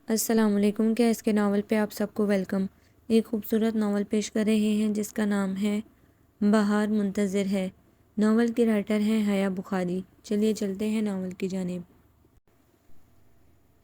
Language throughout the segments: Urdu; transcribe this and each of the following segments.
السلام علیکم۔ کیا اس کے ناول پہ آپ سب کو ویلکم۔ ایک خوبصورت ناول پیش کر رہے ہیں جس کا نام ہے بہار منتظر ہے۔ ناول کی رائٹر ہیں حیا بخاری۔ چلیے چلتے ہیں ناول کی جانب۔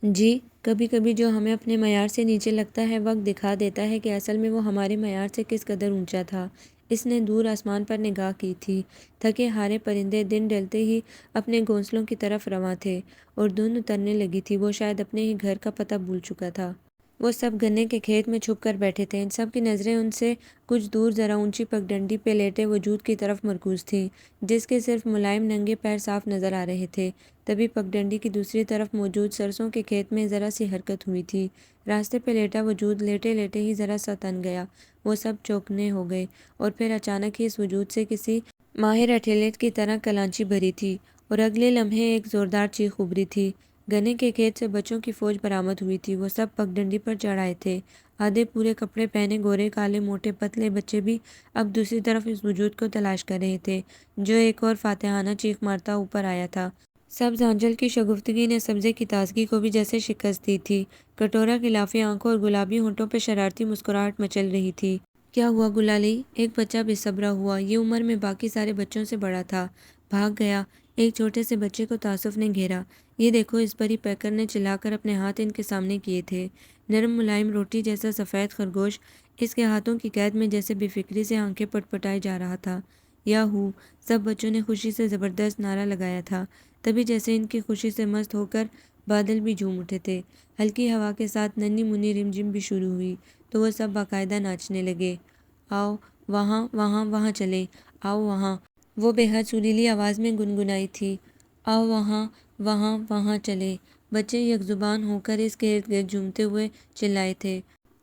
جی، کبھی کبھی جو ہمیں اپنے معیار سے نیچے لگتا ہے وقت دکھا دیتا ہے کہ اصل میں وہ ہمارے معیار سے کس قدر اونچا تھا۔ اس نے دور آسمان پر نگاہ کی تھی۔ تھکے ہارے پرندے دن ڈھلتے ہی اپنے گھونسلوں کی طرف رواں تھے اور دھند اترنے لگی تھی۔ وہ شاید اپنے ہی گھر کا پتہ بھول چکا تھا۔ وہ سب گنے کے کھیت میں چھپ کر بیٹھے تھے۔ ان سب کی نظریں ان سے کچھ دور ذرا اونچی پگڈنڈی پہ لیٹے وجود کی طرف مرکوز تھیں جس کے صرف ملائم ننگے پیر صاف نظر آ رہے تھے۔ تبھی پگڈنڈی کی دوسری طرف موجود سرسوں کے کھیت میں ذرا سی حرکت ہوئی تھی۔ راستے پہ لیٹا وجود لیٹے لیٹے ہی ذرا سا تن گیا۔ وہ سب چوکنے ہو گئے اور پھر اچانک ہی اس وجود سے کسی ماہر اٹھیلے کی طرح کلانچی بھری تھی اور اگلے لمحے ایک زوردار چیخ ابھری تھی۔ گنے کے کھیت سے بچوں کی فوج برآمد ہوئی تھی۔ وہ سب پگڈنڈی پر چڑھ آئے تھے۔ آدھے پورے کپڑے پہنے گورے کالے موٹے پتلے بچے بھی اب دوسری طرف اس وجود کو تلاش کر رہے تھے جو ایک اور فاتحانہ چیخ مارتا اوپر آیا تھا۔ سبز آنچل کی شگفتگی نے سبزے کی تازگی کو بھی جیسے شکست دی تھی۔ کٹورا غلافی آنکھوں اور گلابی ہونٹوں پہ شرارتی مسکراہٹ مچل رہی تھی۔ کیا ہوا گلالئی؟ ایک بچہ بے صبرا ہوا۔ یہ عمر میں باقی سارے بچوں سے بڑا تھا۔ بھاگ گیا؟ ایک چھوٹے سے بچے کو تاسف نے گھیرا۔ یہ دیکھو، اس پری پیکر نے چلا کر اپنے ہاتھ ان کے سامنے کیے تھے۔ نرم ملائم روٹی جیسا سفید خرگوش اس کے ہاتھوں کی قید میں جیسے بے فکری سے آنکھیں پٹ پٹائے جا رہا تھا۔ یاہو! سب بچوں نے خوشی سے زبردست نعرہ لگایا تھا۔ تبھی جیسے ان کی خوشی سے مست ہو کر بادل بھی جھوم اٹھے تھے۔ ہلکی ہوا کے ساتھ ننھی منھی رمجم بھی شروع ہوئی تو وہ سب باقاعدہ ناچنے لگے۔ آؤ وہاں وہاں وہاں چلیں، آؤ وہاں، وہ بے حد سریلی آواز میں گنگنائی تھی۔ آؤ وہاں وہاں وہاں چلیں۔ بچے یک زبان ہو کر اس کے ارد گرد جھومتے ہوئے چلائے تھے۔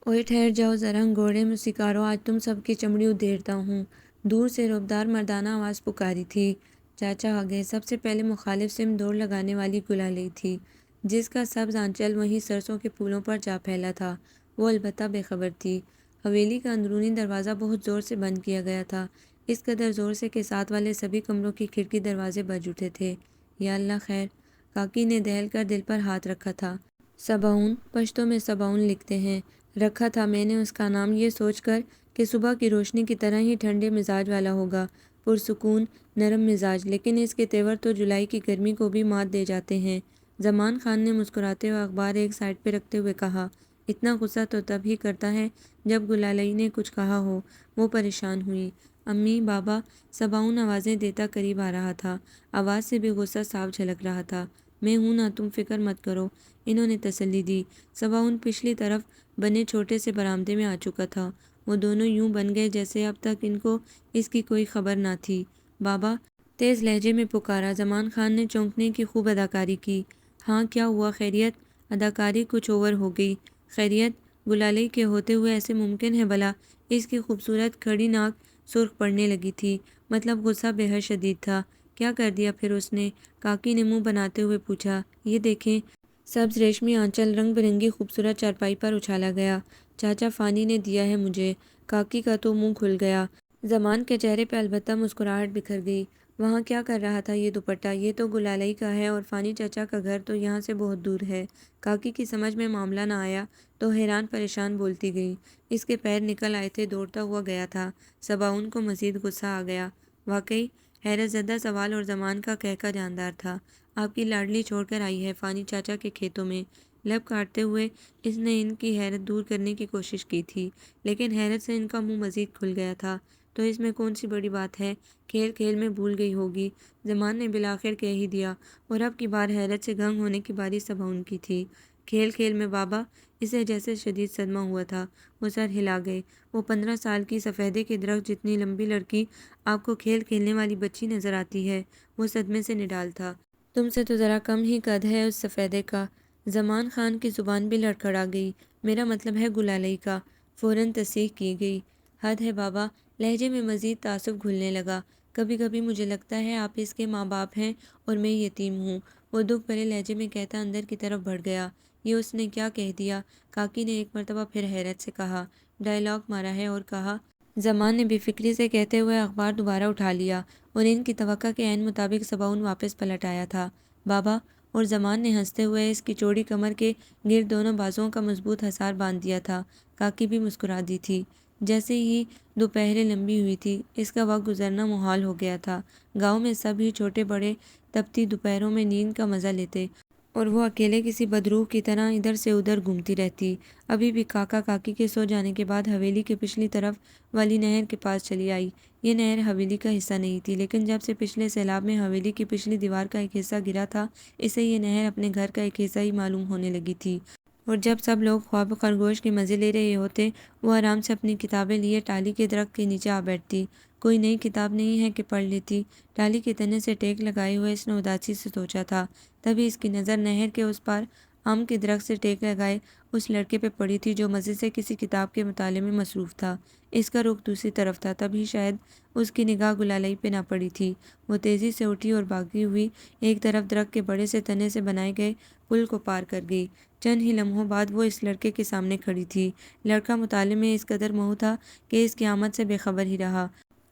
اوئے ٹھہر جاؤ ذرا گھوڑے موسیقارو، آج تم سب کی چمڑی ادھیڑتا ہوں۔ دور سے رعبدار مردانہ آواز پکاری تھی۔ چاچا آ گئے۔ سب سے پہلے مخالف سمت دوڑ لگانے والی گلالئی تھی جس کا سبز آنچل وہیں سرسوں کے پھولوں پر جا پھیلا تھا۔ وہ البتہ بے خبر تھی۔ حویلی کا اندرونی دروازہ بہت زور سے بند کیا گیا تھا، اس قدر زور سے کہ ساتھ والے سبھی کمروں کی کھڑکی دروازے بج اٹھے تھے۔ یا اللہ خیر! کاکی نے دہل کر دل پر ہاتھ رکھا تھا۔ صباؤن، پشتو میں صباؤن لکھتے ہیں۔ رکھا تھا میں نے اس کا نام یہ سوچ کر کہ صبح کی روشنی کی طرح ہی ٹھنڈے مزاج والا ہوگا، پرسکون نرم مزاج، لیکن اس کے تیور تو جولائی کی گرمی کو بھی مات دے جاتے ہیں۔ زمان خان نے مسکراتے ہوئے اخبار ایک سائیڈ پہ رکھتے ہوئے کہا۔ اتنا غصہ تو تب ہی کرتا ہے جب گلالئی نے کچھ کہا ہو۔ وہ پریشان ہوئی۔ امی، بابا، صباؤن آوازیں دیتا قریب آ رہا تھا۔ آواز سے بھی غصہ صاف جھلک رہا تھا۔ میں ہوں نا، تم فکر مت کرو، انہوں نے تسلی دی۔ صباؤن پچھلی طرف بنے چھوٹے سے برآمدے میں آ چکا تھا۔ وہ دونوں یوں بن گئے جیسے اب تک ان کو اس کی کوئی خبر نہ تھی۔ بابا! تیز لہجے میں پکارا۔ زمان خان نے چونکنے کی خوب اداکاری کی۔ ہاں کیا ہوا؟ خیریت؟ اداکاری کچھ اوور ہو گئی۔ خیریت؟ گلالئی کے ہوتے ہوئے ایسے ممکن ہے بھلا؟ اس کی خوبصورت کھڑی ناک سرخ پڑنے لگی تھی۔ مطلب غصہ بے حد شدید تھا۔ کیا کر دیا پھر اس نے؟ کاکی نے منہ بناتے ہوئے پوچھا۔ یہ دیکھیں۔ سبز ریشمی آنچل رنگ برنگی خوبصورت چارپائی پر اچھالا گیا۔ چاچا فانی نے دیا ہے مجھے۔ کاکی کا تو منہ کھل گیا۔ زمان کے چہرے پہ البتہ مسکراہٹ بکھر گئی۔ وہاں کیا کر رہا تھا یہ دوپٹہ؟ یہ تو گلالئی کا ہے اور فانی چچا کا گھر تو یہاں سے بہت دور ہے۔ کاکی کی سمجھ میں معاملہ نہ آیا تو حیران پریشان بولتی گئی۔ اس کے پیر نکل آئے تھے، دوڑتا ہوا گیا تھا۔ صباؤن کو مزید غصہ آ گیا۔ واقعی حیرت زدہ سوال اور زمان کا کہکا جاندار تھا۔ آپ کی لاڈلی چھوڑ کر آئی ہے فانی چاچا کے کھیتوں میں۔ لب کاٹتے ہوئے اس نے ان کی حیرت دور کرنے کی کوشش کی تھی، لیکن حیرت سے ان کا منہ مزید کھل گیا تھا۔ تو اس میں کون سی بڑی بات ہے؟ کھیل کھیل میں بھول گئی ہوگی، زمان نے بالآخر کہہ ہی دیا، اور اب کی بار حیرت سے گھنگ ہونے کی باری صباؤن کی تھی۔ کھیل کھیل میں بابا؟ اسے جیسے شدید صدمہ ہوا تھا۔ وہ سر ہلا گئے۔ وہ 15 سال کی سفیدے کے درخت جتنی لمبی لڑکی آپ کو کھیل کھیلنے والی بچی نظر آتی ہے؟ وہ صدمے سے نڈال تھا۔ تم سے تو ذرا کم ہی قد ہے اس سفیدے کا۔ زمان خان کی زبان بھی لڑکھڑا گئی۔ میرا مطلب ہے گلالئی کا۔ فوراً تصحیح کی گئی۔ حد ہے بابا۔ لہجے میں مزید تعصب گھلنے لگا۔ کبھی کبھی مجھے لگتا ہے آپ اس کے ماں باپ ہیں اور میں یتیم ہوں، وہ دکھ بھرے لہجے میں کہتا اندر کی طرف بڑھ گیا۔ یہ اس نے کیا کہہ دیا؟ کاکی نے ایک مرتبہ پھر حیرت سے کہا۔ ڈائیلاگ مارا ہے اور کہا۔ زمان نے بے فکری سے کہتے ہوئے اخبار دوبارہ اٹھا لیا اور ان کی توقع کے عین مطابق صباؤن واپس پلٹ آیا تھا۔ بابا! اور زمان نے ہنستے ہوئے اس کی چوڑی کمر کے گرد دونوں بازوؤں کا مضبوط حصار باندھ دیا تھا۔ کاکی بھی مسکرا دی تھی۔ جیسے ہی دوپہریں لمبی ہوئی تھی، اس کا وقت گزرنا محال ہو گیا تھا۔ گاؤں میں سب ہی چھوٹے بڑے تپتی دوپہروں میں نیند کا مزہ لیتے اور وہ اکیلے کسی بدروح کی طرح ادھر سے ادھر گھومتی رہتی۔ ابھی بھی کاکا کاکی کے سو جانے کے بعد حویلی کے پچھلی طرف والی نہر کے پاس چلی آئی۔ یہ نہر حویلی کا حصہ نہیں تھی، لیکن جب سے پچھلے سیلاب میں حویلی کی پچھلی دیوار کا ایک حصہ گرا تھا، اسے یہ نہر اپنے گھر کا ایک حصہ ہی معلوم ہونے لگی تھی۔ اور جب سب لوگ خواب خرگوش کے مزے لے رہے ہوتے، وہ آرام سے اپنی کتابیں لیے ٹالی کے درخت کے نیچے آ بیٹھتی۔ کوئی نئی کتاب نہیں ہے کہ پڑھ لیتی، ٹالی کے تنے سے ٹیک لگائے ہوئے اس نے اداسی سے سوچا تھا۔ تبھی اس کی نظر نہر کے اس پار آم کے درخت سے ٹیک لگائے اس لڑکے پہ پڑی تھی جو مزے سے کسی کتاب کے مطالعے میں مصروف تھا۔ اس کا رخ دوسری طرف تھا، تبھی شاید اس کی نگاہ گلالئی پہ نہ پڑی تھی۔ وہ تیزی سے اٹھی اور بھاگتی ہوئی ایک طرف درخت کے بڑے سے تنے سے بنائے گئے پل کو پار کر گئی۔ چند ہی لمحوں بعد وہ اس لڑکے کے سامنے کھڑی تھی۔ لڑکا مطالعے میں اس قدر مہو تھا کہ اس کی آمد سے بے خبر ہی رہا۔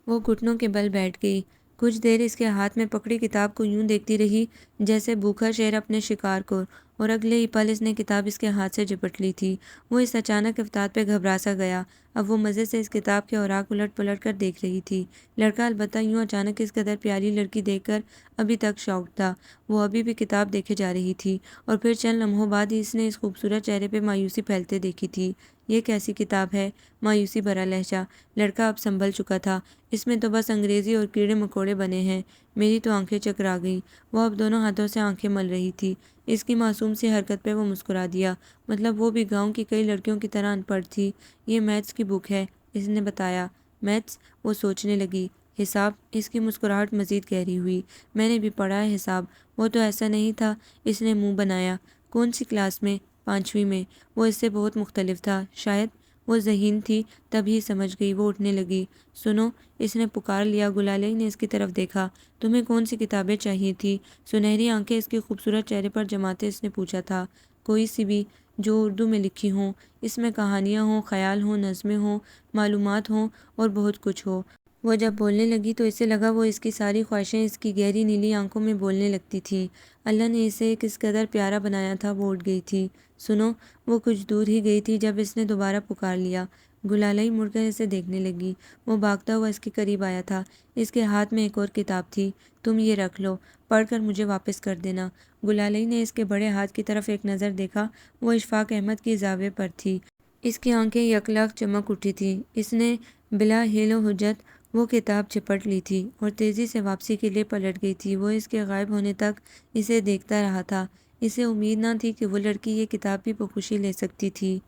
وہ گھٹنوں کے بل بیٹھ گئی، کچھ دیر اس کے ہاتھ میں پکڑی کتاب کو یوں دیکھتی رہی جیسے بھوکھا شیر اپنے شکار کو، اور اگلے ہی پل اس نے کتاب اس کے ہاتھ سے جپٹ لی تھی۔ وہ اس اچانک افتاد پہ گھبرا سا گیا۔ اب وہ مزے سے اس کتاب کے اوراق الٹ پلٹ کر دیکھ رہی تھی۔ لڑکا البتہ یوں اچانک اس قدر پیاری لڑکی دیکھ کر ابھی تک شاکڈ تھا۔ وہ ابھی بھی کتاب دیکھے جا رہی تھی، اور پھر چند لمحوں بعد ہی اس نے اس خوبصورت چہرے پہ مایوسی پھیلتے دیکھی تھی۔ یہ کیسی کتاب ہے؟ مایوسی بھرا لہجہ۔ لڑکا اب سنبھل چکا تھا۔ اس میں تو بس انگریزی اور کیڑے مکوڑے بنے ہیں، میری تو آنکھیں چکرا گئیں۔ وہ اب دونوں ہاتھوں سے آنکھیں مل رہی تھی۔ اس کی معصوم سی حرکت پہ وہ مسکرا دیا۔ مطلب وہ بھی گاؤں کی کئی لڑکیوں کی طرح ان پڑھ تھی۔ یہ میتھس کی بک ہے، اس نے بتایا۔ میتھس؟ وہ سوچنے لگی۔ حساب؟ اس کی مسکراہٹ مزید گہری ہوئی۔ میں نے بھی پڑھا ہے حساب۔ وہ تو ایسا نہیں تھا، اس نے منہ بنایا۔ کون سی کلاس میں؟ 5ویں میں۔ وہ اس سے بہت مختلف تھا، شاید۔ وہ ذہین تھی، تبھی سمجھ گئی۔ وہ اٹھنے لگی۔ سنو، اس نے پکار لیا۔ گلالئی نے اس کی طرف دیکھا۔ تمہیں کون سی کتابیں چاہیے تھی؟ سنہری آنکھیں اس کے خوبصورت چہرے پر جماتے اس نے پوچھا تھا۔ کوئی سی بھی، جو اردو میں لکھی ہوں۔ اس میں کہانیاں ہوں، خیال ہوں، نظمیں ہوں، معلومات ہوں اور بہت کچھ ہو۔ وہ جب بولنے لگی تو اسے لگا وہ اس کی ساری خواہشیں اس کی گہری نیلی آنکھوں میں بولنے لگتی تھیں۔ اللہ نے اسے کس قدر پیارا بنایا تھا۔ وہ اٹھ گئی تھی۔ سنو، وہ کچھ دور ہی گئی تھی جب اس نے دوبارہ پکار لیا۔ گلالئی مڑ کر اسے دیکھنے لگی۔ وہ بھاگتا ہوا اس کے قریب آیا تھا۔ اس کے ہاتھ میں ایک اور کتاب تھی۔ تم یہ رکھ لو، پڑھ کر مجھے واپس کر دینا۔ گلالئی نے اس کے بڑے ہاتھ کی طرف ایک نظر دیکھا۔ وہ اشفاق احمد کی زاویے پر تھی۔ اس کی آنکھیں یکلخت چمک اٹھی تھیں۔ اس نے بلا حیل و حجت وہ کتاب جھپٹ لی تھی اور تیزی سے واپسی کے لیے پلٹ گئی تھی۔ وہ اس کے غائب ہونے تک اسے دیکھتا رہا تھا۔ اسے امید نہ تھی کہ وہ لڑکی یہ کتاب بھی بخوشی لے سکتی تھی۔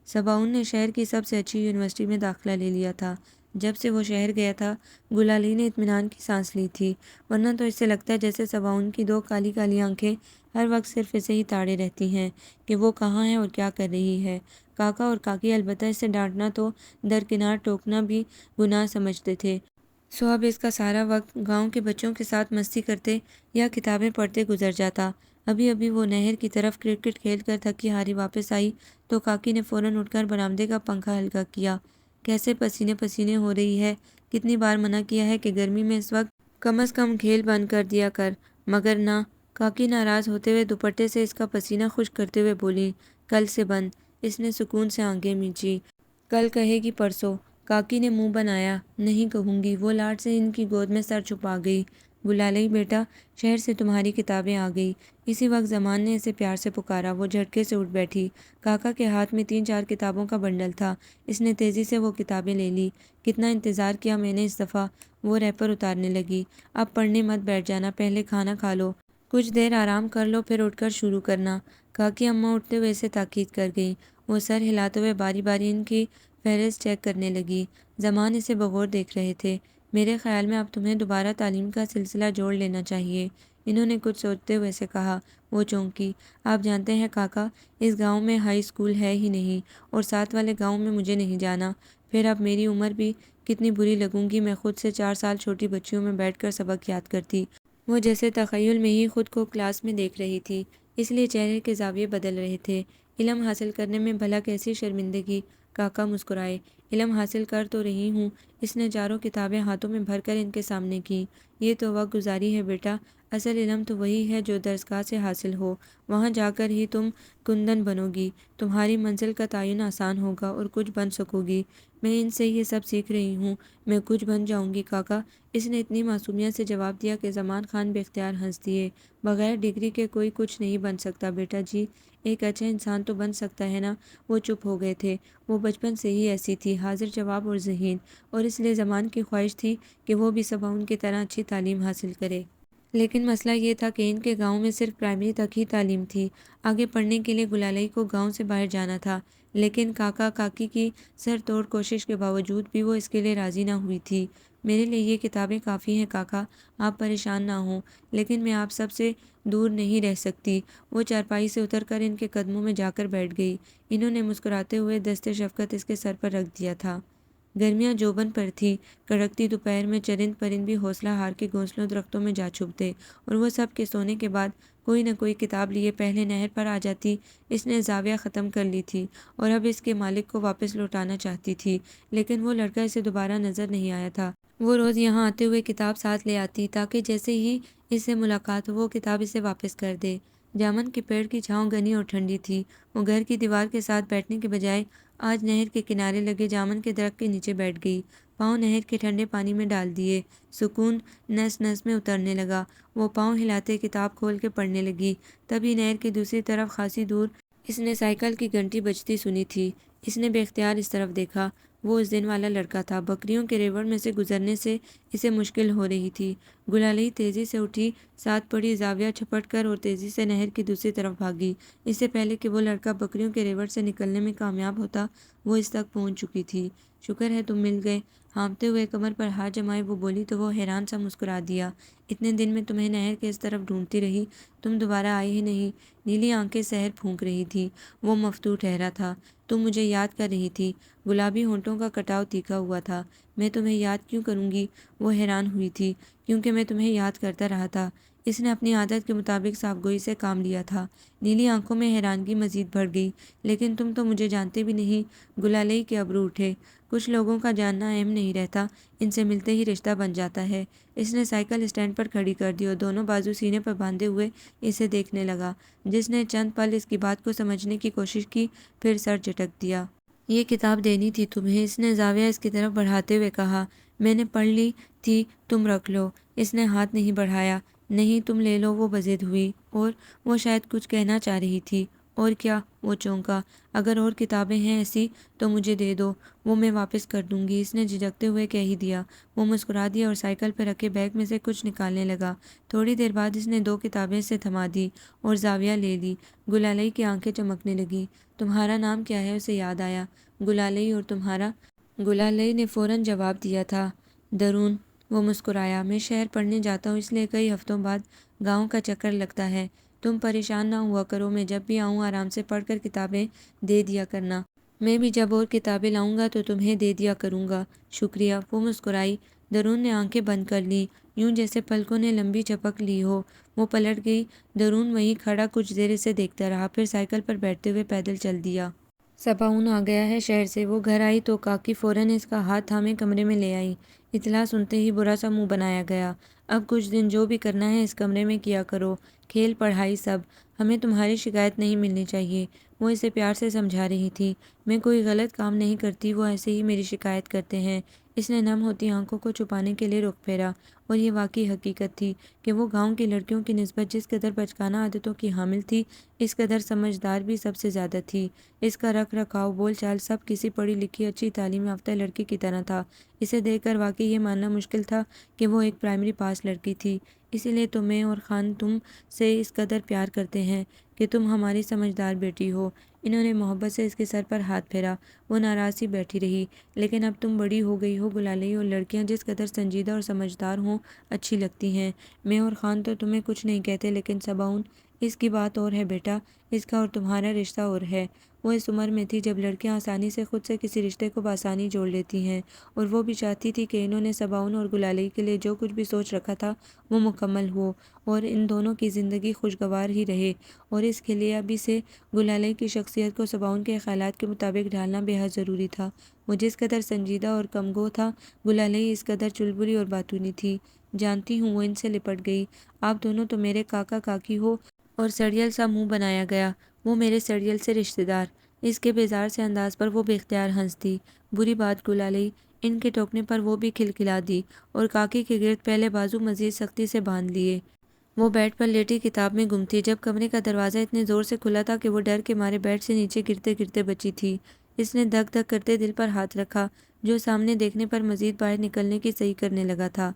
صباؤن نے شہر کی سب سے اچھی یونیورسٹی میں داخلہ لے لیا تھا۔ جب سے وہ شہر گیا تھا، گلالئی نے اطمینان کی سانس لی تھی، ورنہ تو اسے لگتا ہے جیسے صباؤن کی دو کالی کالی آنکھیں ہر وقت صرف اسے ہی تاڑے رہتی ہیں کہ وہ کہاں ہے اور کیا کر رہی ہے۔ کاکا اور کاکی البتہ اسے ڈانٹنا تو درکنار ٹوکنا بھی گناہ سمجھتے تھے۔ سو اب اس کا سارا وقت گاؤں کے بچوں کے ساتھ مستی کرتے یا کتابیں پڑھتے گزر جاتا۔ ابھی ابھی وہ نہر کی طرف کرکٹ کھیل کر تھکی ہاری واپس آئی تو کاکی نے فوراً اٹھ کر برآمدے کا پنکھا ہلکا کیا۔ کیسے پسینے پسینے ہو رہی ہے، کتنی بار منع کیا ہے کہ گرمی میں اس وقت کم از کم کھیل بند کر دیا کر، مگر نہ۔ کاکی ناراض ہوتے ہوئے دوپٹے سے اس کا پسینہ خشک کرتے ہوئے بولی، کل سے بند۔ اس نے سکون سے آنکھیں مینچی۔ کل کہے گی پرسوں؟ کاکی نے منہ بنایا۔ نہیں کہوں گی۔ وہ لاڈ سے ان کی گود میں سر چھپا گئی۔ گلالئی بیٹا، شہر سے تمہاری کتابیں آ گئی۔ اسی وقت زمان نے اسے پیار سے پکارا۔ وہ جھٹکے سے اٹھ بیٹھی۔ کاکا کے ہاتھ میں 3-4 کتابوں کا بنڈل تھا۔ اس نے تیزی سے وہ کتابیں لے لی۔ کتنا انتظار کیا میں نے اس دفعہ۔ وہ ریپر اتارنے لگی۔ اب پڑھنے مت بیٹھ جانا، پہلے کھانا کھا لو، کچھ دیر آرام کر لو، پھر اٹھ کر شروع کرنا۔ کاکی اماں اٹھتے ہوئے اسے تاکید کر گئیں۔ وہ سر ہلاتے ہوئے باری باری ان کی فہرست چیک کرنے لگی۔ زمان اسے بغور دیکھ رہے تھے۔ میرے خیال میں اب تمہیں دوبارہ تعلیم کا سلسلہ جوڑ لینا چاہیے، انہوں نے کچھ سوچتے ہوئے سے کہا۔ وہ چونکی۔ آپ جانتے ہیں کاکا، اس گاؤں میں ہائی اسکول ہے ہی نہیں، اور ساتھ والے گاؤں میں مجھے نہیں جانا۔ پھر اب میری عمر بھی کتنی بری لگوں گی، میں خود سے 4 سال چھوٹی بچیوں میں بیٹھ کر سبق یاد کرتی۔ وہ جیسے تخیل میں ہی خود کو کلاس میں دیکھ رہی تھی، اس لیے چہرے کے زاویے بدل رہے تھے۔ علم حاصل کرنے میں بھلا کیسی شرمندگی؟ کاکا مسکرائے۔ علم حاصل کر تو رہی ہوں۔ اس نے چاروں کتابیں ہاتھوں میں بھر کر ان کے سامنے کی۔ یہ تو وقت گزاری ہے بیٹا، اصل علم تو وہی ہے جو درسگاہ سے حاصل ہو، وہاں جا کر ہی تم کندن بنو گی، تمہاری منزل کا تعین آسان ہوگا اور کچھ بن سکو گی۔ میں ان سے یہ سب سیکھ رہی ہوں، میں کچھ بن جاؤں گی کاکا۔ اس نے اتنی معصومیت سے جواب دیا کہ زمان خان بے اختیار ہنس دیے۔ بغیر ڈگری کے کوئی کچھ نہیں بن سکتا بیٹا جی، ایک اچھا انسان تو بن سکتا ہے نا۔ وہ چپ ہو گئے تھے، وہ بچپن سے ہی ایسی تھی، حاضر جواب اور ذہین، اور اس لیے زمان کی خواہش تھی کہ وہ بھی صباؤن کی طرح اچھی تعلیم حاصل کرے۔ لیکن مسئلہ یہ تھا کہ ان کے گاؤں میں صرف پرائمری تک ہی تعلیم تھی، آگے پڑھنے کے لیے گلالئی کو گاؤں سے باہر جانا تھا۔ لیکن کاکا کاکی کی سر توڑ کوشش کے باوجود بھی وہ اس کے لیے راضی نہ ہوئی تھی۔ میرے لیے یہ کتابیں کافی ہیں کاکا، آپ پریشان نہ ہوں، لیکن میں آپ سب سے دور نہیں رہ سکتی۔ وہ چارپائی سے اتر کر ان کے قدموں میں جا کر بیٹھ گئی۔ انہوں نے مسکراتے ہوئے دست شفقت اس کے سر پر رکھ دیا تھا۔ گرمیاں جوبن پر تھی، کڑکتی دوپہر میں چرند پرند بھی حوصلہ ہار کے گھونسلوں درختوں میں جا چھپتے، اور وہ سب کے سونے کے بعد کوئی نہ کوئی کتاب لیے پہلے نہر پر آ جاتی۔ اس نے زاویہ ختم کر لی تھی اور اب اس کے مالک کو واپس لوٹانا چاہتی تھی، لیکن وہ لڑکا اسے دوبارہ نظر نہیں آیا تھا۔ وہ روز یہاں آتے ہوئے کتاب ساتھ لے آتی تاکہ جیسے ہی اس سے ملاقات ہو وہ کتاب اسے واپس کر دے۔ جامن کے پیڑ کی چھاؤں گھنی اور ٹھنڈی تھی۔ وہ گھر کی دیوار کے ساتھ بیٹھنے کے بجائے آج نہر کے کنارے لگے جامن کے درخت کے نیچے بیٹھ گئی، پاؤں نہر کے ٹھنڈے پانی میں ڈال دیے۔ سکون نس نس میں اترنے لگا، وہ پاؤں ہلاتے کتاب کھول کے پڑھنے لگی۔ تبھی نہر کی دوسری طرف خاصی دور اس نے سائیکل کی گھنٹی بجتی سنی تھی۔ اس نے بے اختیار اس طرف دیکھا، وہ اس دن والا لڑکا تھا۔ بکریوں کے ریوڑ میں سے گزرنے سے اسے مشکل ہو رہی تھی۔ گلالئی تیزی سے اٹھی، ساتھ پڑی زاویہ چھپٹ کر اور تیزی سے نہر کی دوسری طرف بھاگی۔ اس سے پہلے کہ وہ لڑکا بکریوں کے ریوڑ سے نکلنے میں کامیاب ہوتا وہ اس تک پہنچ چکی تھی۔ شکر ہے تم مل گئے، ہانپتے ہوئے کمر پر ہاتھ جمائے وہ بولی تو وہ حیران سا مسکرا دیا۔ اتنے دن میں تمہیں نہر کے اس طرف ڈھونڈتی رہی، تم دوبارہ آئے ہی نہیں۔ نیلی آنکھیں سحر پھونک رہی تھی، وہ مفتوح ٹھہرا تھا۔ تم مجھے یاد کر رہی تھی؟ گلابی ہونٹوں کا کٹاؤ تیکھا ہوا تھا۔ میں تمہیں یاد کیوں کروں گی؟ وہ حیران ہوئی تھی۔ کیونکہ میں تمہیں یاد کرتا رہا تھا۔ اس نے اپنی عادت کے مطابق صاف گوئی سے کام لیا تھا۔ نیلی آنکھوں میں حیرانگی مزید بڑھ گئی۔ لیکن تم تو مجھے جانتے بھی نہیں۔ گلالئی کے ابرو اٹھے۔ کچھ لوگوں کا جاننا اہم نہیں رہتا، ان سے ملتے ہی رشتہ بن جاتا ہے۔ اس نے سائیکل اسٹینڈ پر کھڑی کر دی اور دونوں بازو سینے پر باندھے ہوئے اسے دیکھنے لگا۔ جس نے چند پل اس کی بات کو سمجھنے کی کوشش کی، پھر سر جھٹک دیا۔ یہ کتاب دینی تھی تمہیں، اس نے زاویہ اس کی طرف بڑھاتے ہوئے کہا۔ میں نے پڑھ لی تھی، تم رکھ لو۔ اس نے ہاتھ نہیں بڑھایا۔ نہیں تم لے لو، وہ بضد ہوئی، اور وہ شاید کچھ کہنا چاہ رہی تھی۔ اور کیا؟ وہ چونکا۔ اگر اور کتابیں ہیں ایسی تو مجھے دے دو، وہ میں واپس کر دوں گی، اس نے جھجکتے ہوئے کہہ ہی دیا۔ وہ مسکرا دیا اور سائیکل پہ رکھے بیگ میں سے کچھ نکالنے لگا۔ تھوڑی دیر بعد اس نے دو کتابیں سے تھما دی اور زاویہ لے لی۔ گلالئی کی آنکھیں چمکنے لگیں۔ تمہارا نام کیا ہے؟ اسے یاد آیا۔ گلالئی، اور تمہارا؟ گلالئی نے فوراً جواب دیا تھا، درون۔ وہ مسکرایا۔ میں شہر پڑھنے جاتا ہوں، اس لیے کئی ہفتوں بعد گاؤں کا چکر لگتا ہے۔ تم پریشان نہ ہوا کرو، میں جب بھی آؤں آرام سے پڑھ کر کتابیں دے دیا کرنا۔ میں بھی جب اور کتابیں لاؤں گا تو تمہیں دے دیا کروں گا۔ شکریہ۔ وہ مسکرائی۔ درون نے آنکھیں بند کر لیں، یوں جیسے پلکوں نے لمبی جھپک لی ہو۔ وہ پلٹ گئی۔ درون وہیں کھڑا کچھ دیر اسے دیکھتا رہا، پھر سائیکل پر بیٹھتے ہوئے پیدل چل دیا۔ صباؤن آ گیا ہے شہر سے۔ وہ گھر آئی تو کاکی فوراً اس کا ہاتھ تھامے کمرے میں لے آئی۔ اطلاع سنتے ہی برا سا منہ بنایا گیا۔ اب کچھ دن جو بھی کرنا ہے اس کمرے میں کیا کرو، کھیل پڑھائی سب، ہمیں تمہاری شکایت نہیں ملنی چاہیے۔ وہ اسے پیار سے سمجھا رہی تھی۔ میں کوئی غلط کام نہیں کرتی، وہ ایسے ہی میری شکایت کرتے ہیں۔ اس نے نم ہوتی آنکھوں کو چھپانے کے لیے رخ پھیرا، اور یہ واقعی حقیقت تھی کہ وہ گاؤں کی لڑکیوں کی نسبت جس قدر بچکانہ عادتوں کی حامل تھی، اس قدر سمجھدار بھی سب سے زیادہ تھی۔ اس کا رکھ رکھاؤ، بول چال سب کسی پڑھی لکھی اچھی تعلیم یافتہ لڑکی کی طرح تھا۔ اسے دیکھ کر واقعی یہ ماننا مشکل تھا کہ وہ ایک پرائمری پاس لڑکی تھی۔ اسی لیے تو میں اور خان تم سے اس قدر پیار کرتے ہیں کہ تم ہماری سمجھدار بیٹی ہو۔ انہوں نے محبت سے اس کے سر پر ہاتھ پھیرا۔ وہ ناراض سی بیٹھی رہی۔ لیکن اب تم بڑی ہو گئی ہو گلالئی، اور لڑکیاں جس قدر سنجیدہ اور سمجھدار ہوں اچھی لگتی ہیں۔ میں اور خان تو تمہیں کچھ نہیں کہتے، لیکن صباؤن، اس کی بات اور ہے بیٹا، اس کا اور تمہارا رشتہ اور ہے۔ وہ اس عمر میں تھی جب لڑکیاں آسانی سے خود سے کسی رشتے کو بآسانی جوڑ لیتی ہیں، اور وہ بھی چاہتی تھی کہ انہوں نے صباؤن اور گلالئی کے لیے جو کچھ بھی سوچ رکھا تھا وہ مکمل ہو اور ان دونوں کی زندگی خوشگوار ہی رہے، اور اس کے لیے ابھی سے گلالئی کی شخصیت کو صباؤن کے خیالات کے مطابق ڈھالنا بے حد ضروری تھا۔ وہ جس قدر سنجیدہ اور کمگو تھا، گلالئی اس قدر چلبلی اور باتونی تھی۔ جانتی ہوں وہ ان سے لپٹ گئی۔ آپ دونوں تو میرے کاکا کاکی ہو، اور سڑیل سا منہ بنایا گیا، وہ میرے سڑیل سے رشتہ دار۔ اس کے بیزار سے انداز پر وہ بے اختیار ہنس دی۔ بری بات گلالئی، ان کے ٹوکنے پر وہ بھی کھلکھلا دی اور کاکی کے گرد پہلے بازو مزید سختی سے باندھ لیے۔ وہ بیڈ پر لیٹی کتاب میں گم تھی جب کمرے کا دروازہ اتنے زور سے کھلا تھا کہ وہ ڈر کے مارے بیڈ سے نیچے گرتے گرتے بچی تھی۔ اس نے دھک دھک کرتے دل پر ہاتھ رکھا جو سامنے دیکھنے پر مزید باہر نکلنے کی صحیح کرنے لگا تھا۔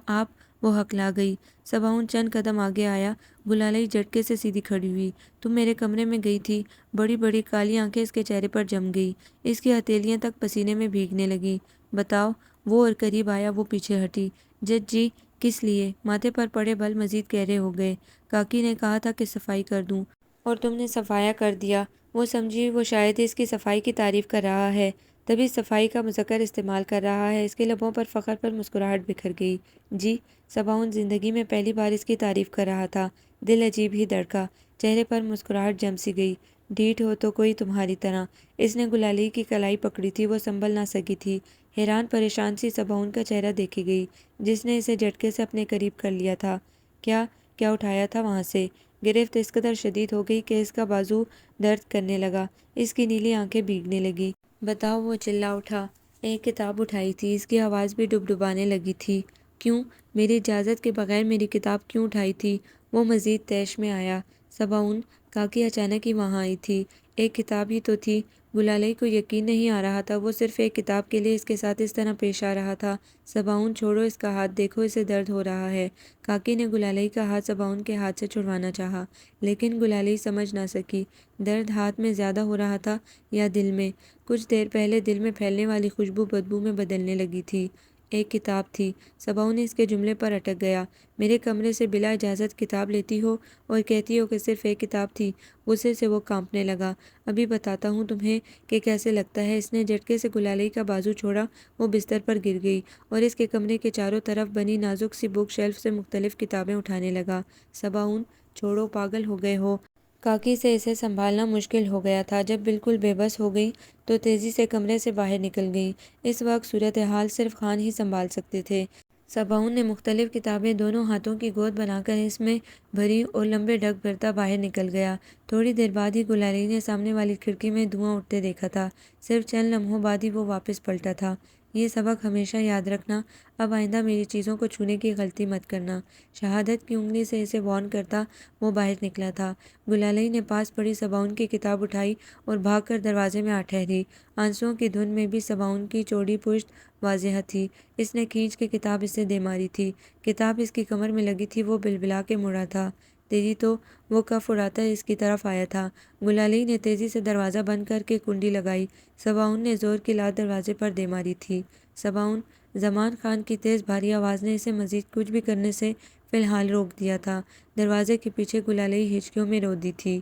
آپ، وہ ہکلا گئی۔ صباؤن چند قدم آگے آیا۔ گلالئی جھٹکے سے سیدھی کھڑی ہوئی۔ تم میرے کمرے میں گئی تھی؟ بڑی بڑی کالی آنکھیں اس کے چہرے پر جم گئی، اس کی ہتھیلیاں تک پسینے میں بھیگنے لگیں۔ بتاؤ، وہ اور قریب آیا۔ وہ پیچھے ہٹی۔ جی، کس لیے؟ ماتھے پر پڑے بل مزید گہرے ہو گئے۔ کاکی نے کہا تھا کہ صفائی کر دوں، اور تم نے صفایا کر دیا۔ وہ سمجھی وہ شاید اس کی صفائی کی تعریف کر رہا ہے، تبھی صفائی کا مذکر استعمال کر رہا ہے۔ اس کے لبوں پر فخر پر مسکراہٹ بکھر گئی۔ جی، صباؤن زندگی میں پہلی بار اس کی تعریف کر رہا تھا۔ دل عجیب ہی دھڑکا، چہرے پر مسکراہٹ جم سی گئی۔ ڈھیٹ ہو تو کوئی تمہاری طرح۔ اس نے گلالئی کی کلائی پکڑی تھی، وہ سنبھل نہ سکی تھی۔ حیران پریشان سی صباؤن کا چہرہ دیکھی گئی جس نے اسے جھٹکے سے اپنے قریب کر لیا تھا۔ کیا اٹھایا تھا وہاں سے؟ گرفت اس قدر شدید ہو گئی کہ اس کا بازو درد کرنے لگا، اس کی نیلی آنکھیں بھیگنے لگی۔ بتاؤ، وہ چلا اٹھا۔ ایک کتاب اٹھائی تھی، اس کی آواز بھی ڈبڈبانے لگی تھی۔ کیوں؟ میری اجازت کے بغیر میری کتاب کیوں اٹھائی تھی؟ وہ مزید طیش میں آیا۔ صباؤن، کاکی اچانک ہی وہاں آئی تھی۔ ایک کتاب ہی تو تھی۔ گلالئی کو یقین نہیں آ رہا تھا، وہ صرف ایک کتاب کے لیے اس کے ساتھ اس طرح پیش آ رہا تھا۔ صباؤن، چھوڑو اس کا ہاتھ، دیکھو اسے درد ہو رہا ہے۔ کاکی نے گلالئی کا ہاتھ صباؤن کے ہاتھ سے چھڑوانا چاہا، لیکن گلالئی سمجھ نہ سکی درد ہاتھ میں زیادہ ہو رہا تھا یا دل میں۔ کچھ دیر پہلے دل میں پھیلنے والی خوشبو بدبو میں بدلنے لگی تھی۔ ایک کتاب تھی۔ صباؤن اس کے جملے پر اٹک گیا۔ میرے کمرے سے بلا اجازت کتاب لیتی ہو اور کہتی ہو کہ صرف ایک کتاب تھی۔ غصے سے وہ کانپنے لگا۔ ابھی بتاتا ہوں تمہیں کہ کیسے لگتا ہے۔ اس نے جھٹکے سے گلالئی کا بازو چھوڑا، وہ بستر پر گر گئی اور اس کے کمرے کے چاروں طرف بنی نازک سی بک شیلف سے مختلف کتابیں اٹھانے لگا۔ صباؤن، چھوڑو، پاگل ہو گئے ہو؟ کاکی سے اسے سنبھالنا مشکل ہو گیا تھا۔ جب بالکل بے بس ہو گئی تو تیزی سے کمرے سے باہر نکل گئی۔ اس وقت صورتحال صرف خان ہی سنبھال سکتے تھے۔ صباؤن نے مختلف کتابیں دونوں ہاتھوں کی گود بنا کر اس میں بھری اور لمبے ڈگ بھرتا باہر نکل گیا۔ تھوڑی دیر بعد ہی گلالئی نے سامنے والی کھڑکی میں دھواں اٹھتے دیکھا تھا۔ صرف چند لمحوں بعد ہی وہ واپس پلٹا تھا۔ یہ سبق ہمیشہ یاد رکھنا، اب آئندہ میری چیزوں کو چھونے کی غلطی مت کرنا۔ شہادت کی انگلی سے اسے وارن کرتا وہ باہر نکلا تھا۔ گلالئی نے پاس پڑی صباؤن کی کتاب اٹھائی اور بھاگ کر دروازے میں آ ٹھہری۔ آنسوؤں کی دھند میں بھی صباؤن کی چوڑی پشت واضح تھی۔ اس نے کھینچ کے کتاب اسے دے ماری تھی۔ کتاب اس کی کمر میں لگی تھی۔ وہ بلبلا کے مڑا تھا۔ تیری تو! وہ کف اڑاتا اس کی طرف آیا تھا۔ گلالئی نے تیزی سے دروازہ بند کر کے کنڈی لگائی۔ صباؤن نے زور کی لات دروازے پر دے ماری تھی۔ صباؤن! زمان خان کی تیز بھاری آواز نے اسے مزید کچھ بھی کرنے سے فی الحال روک دیا تھا۔ دروازے کے پیچھے گلالئی ہچکیوں میں رو دی تھی۔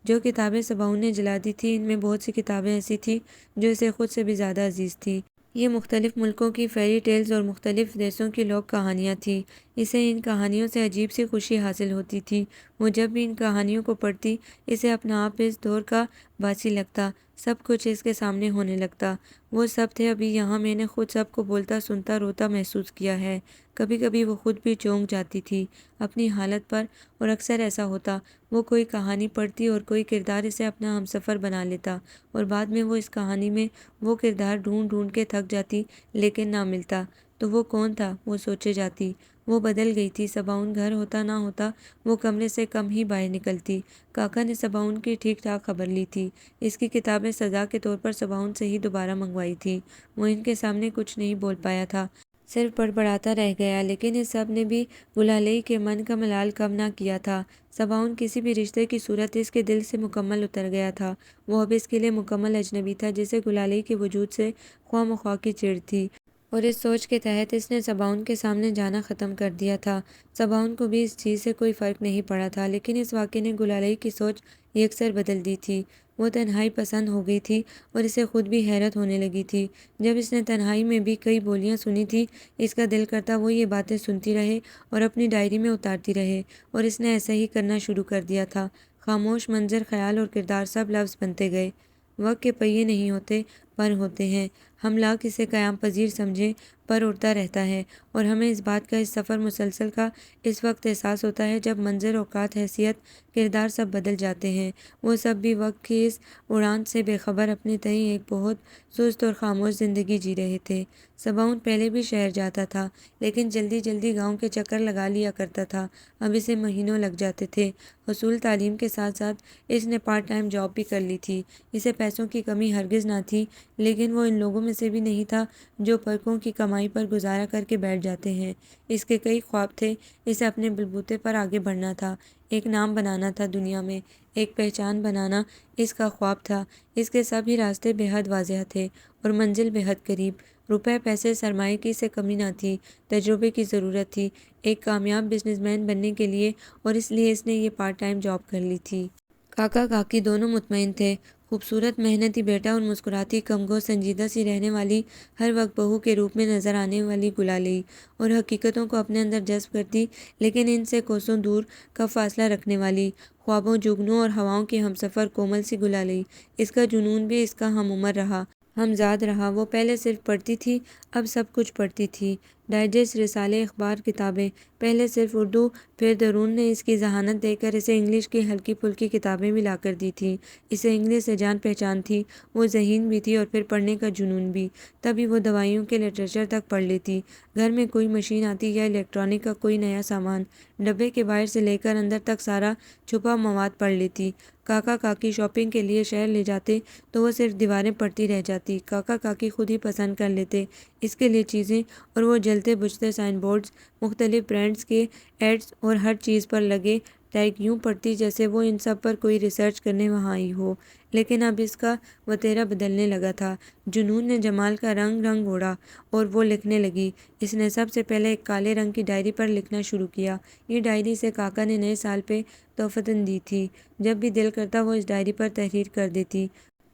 جو کتابیں صباؤن نے جلا دی تھیں ان میں بہت سی کتابیں ایسی تھیں جو اسے خود سے بھی زیادہ عزیز تھیں۔ یہ مختلف ملکوں کی فیری ٹیلز اور مختلف دیسوں کی لوک کہانیاں تھیں۔ اسے ان کہانیوں سے عجیب سی خوشی حاصل ہوتی تھی۔ وہ جب بھی ان کہانیوں کو پڑھتی اسے اپنا آپ اس دور کا باسی لگتا، سب کچھ اس کے سامنے ہونے لگتا۔ وہ سب تھے ابھی یہاں، میں نے خود سب کو بولتا سنتا روتا محسوس کیا ہے۔ کبھی کبھی وہ خود بھی چونک جاتی تھی اپنی حالت پر، اور اکثر ایسا ہوتا وہ کوئی کہانی پڑھتی اور کوئی کردار اسے اپنا ہمسفر بنا لیتا، اور بعد میں وہ اس کہانی میں وہ کردار ڈھونڈ ڈھونڈ کے تھک جاتی لیکن نہ ملتا تو وہ کون تھا وہ سوچے جاتی۔ وہ بدل گئی تھی۔ صباؤن گھر ہوتا نہ ہوتا وہ کمرے سے کم ہی باہر نکلتی۔ کاکا نے صباؤن کی ٹھیک ٹھاک خبر لی تھی۔ اس کی کتابیں سزا کے طور پر صباؤن سے ہی دوبارہ منگوائی تھیں۔ وہ ان کے سامنے کچھ نہیں بول پایا تھا، صرف بڑبڑاتا رہ گیا، لیکن اس سب نے بھی گلالئی کے من کا ملال کم نہ کیا تھا۔ صباؤن کسی بھی رشتے کی صورت اس کے دل سے مکمل اتر گیا تھا۔ وہ اب اس کے لیے مکمل اجنبی تھا، جسے گلالئی کے وجود سے خواہ مخواہ کی چڑ تھی، اور اس سوچ کے تحت اس نے صباؤن کے سامنے جانا ختم کر دیا تھا۔ صباؤن کو بھی اس چیز سے کوئی فرق نہیں پڑا تھا، لیکن اس واقعے نے گلالئی کی سوچ یکسر بدل دی تھی۔ وہ تنہائی پسند ہو گئی تھی اور اسے خود بھی حیرت ہونے لگی تھی۔ جب اس نے تنہائی میں بھی کئی بولیاں سنی تھی، اس کا دل کرتا وہ یہ باتیں سنتی رہے اور اپنی ڈائری میں اتارتی رہے، اور اس نے ایسا ہی کرنا شروع کر دیا تھا۔ خاموش منظر، خیال اور کردار سب لفظ بنتے گئے۔ وقت کے پہیے نہیں ہوتے، پر ہوتے ہیں۔ ہم لاکھ اسے قیام پذیر سمجھیں، پر اڑتا رہتا ہے، اور ہمیں اس بات کا، اس سفر مسلسل کا اس وقت احساس ہوتا ہے جب منظر، اوقات، حیثیت، کردار سب بدل جاتے ہیں۔ وہ سب بھی وقت کی اس اڑان سے بے خبر اپنے تئیں ایک بہت سست اور خاموش زندگی جی رہے تھے۔ صباؤن پہلے بھی شہر جاتا تھا، لیکن جلدی جلدی گاؤں کے چکر لگا لیا کرتا تھا۔ اب اسے مہینوں لگ جاتے تھے۔ حصول تعلیم کے ساتھ ساتھ اس نے پارٹ ٹائم جاب بھی کر لی تھی۔ اسے پیسوں کی کمی ہرگز نہ تھی، لیکن وہ ان لوگوں میں سے بھی نہیں تھا جو پلکوں کی کمائی پر گزارا کر کے بیٹھ جاتے ہیں۔ اس کے کئی خواب تھے۔ اسے اپنے بلبوتے پر آگے بڑھنا تھا، ایک نام بنانا تھا دنیا میں، ایک پہچان بنانا اس کا خواب تھا۔ اس کے سب ہی راستے بے حد واضح تھے اور منزل بے حد قریب۔ روپے، پیسے، سرمایے کی اسے کمی نہ تھی، تجربے کی ضرورت تھی ایک کامیاب بزنس مین بننے کے لیے، اور اس لیے اس نے یہ پارٹ ٹائم جاب کر لی تھی۔ کاکا کاکی دونوں مطمئن تھے۔ خوبصورت محنتی بیٹا اور مسکراتی، کم گو، سنجیدہ سی رہنے والی، ہر وقت بہو کے روپ میں نظر آنے والی گلالئی، اور حقیقتوں کو اپنے اندر جذب کرتی لیکن ان سے کوسوں دور کا فاصلہ رکھنے والی، خوابوں، جگنوں اور ہواؤں کی ہمسفر کومل سی گلالئی۔ اس کا جنون بھی اس کا ہم عمر رہا، ہمزاد رہا۔ وہ پہلے صرف پڑھتی تھی، اب سب کچھ پڑھتی تھی۔ ڈائجسٹ، رسالے، اخبار، کتابیں۔ پہلے صرف اردو، پھر درون نے اس کی ذہانت دیکھ کر اسے انگلش کی ہلکی پھلکی کتابیں بھی لا کر دی تھیں۔ اسے انگلش سے جان پہچان تھی، وہ ذہین بھی تھی اور پھر پڑھنے کا جنون بھی۔ تبھی وہ دوائیوں کے لٹریچر تک پڑھ لیتی۔ گھر میں کوئی مشین آتی یا الیکٹرانک کا کوئی نیا سامان، ڈبے کے باہر سے لے کر اندر تک سارا چھپا مواد پڑھ لیتی۔ کاکا کاکی شاپنگ کے لیے شہر لے جاتے تو وہ صرف دیواریں پڑھتی رہ جاتی۔ کاکا کاکی خود ہی پسند کر لیتے اس کے لیے چیزیں، اور وہ جلتے بجھتے سائن بورڈز، مختلف برانڈز کے ایڈز اور ہر چیز پر لگے ٹیگ یوں پڑھتی جیسے وہ ان سب پر کوئی ریسرچ کرنے وہاں آئی ہو۔ لیکن اب اس کا وتیرہ بدلنے لگا تھا۔ جنون نے جمال کا رنگ رنگ اوڑھا اور وہ لکھنے لگی۔ اس نے سب سے پہلے ایک کالے رنگ کی ڈائری پر لکھنا شروع کیا۔ یہ ڈائری اسے کاکا نے نئے سال پہ تحفتاً دی تھی۔ جب بھی دل کرتا وہ اس ڈائری پر تحریر کر دیتی۔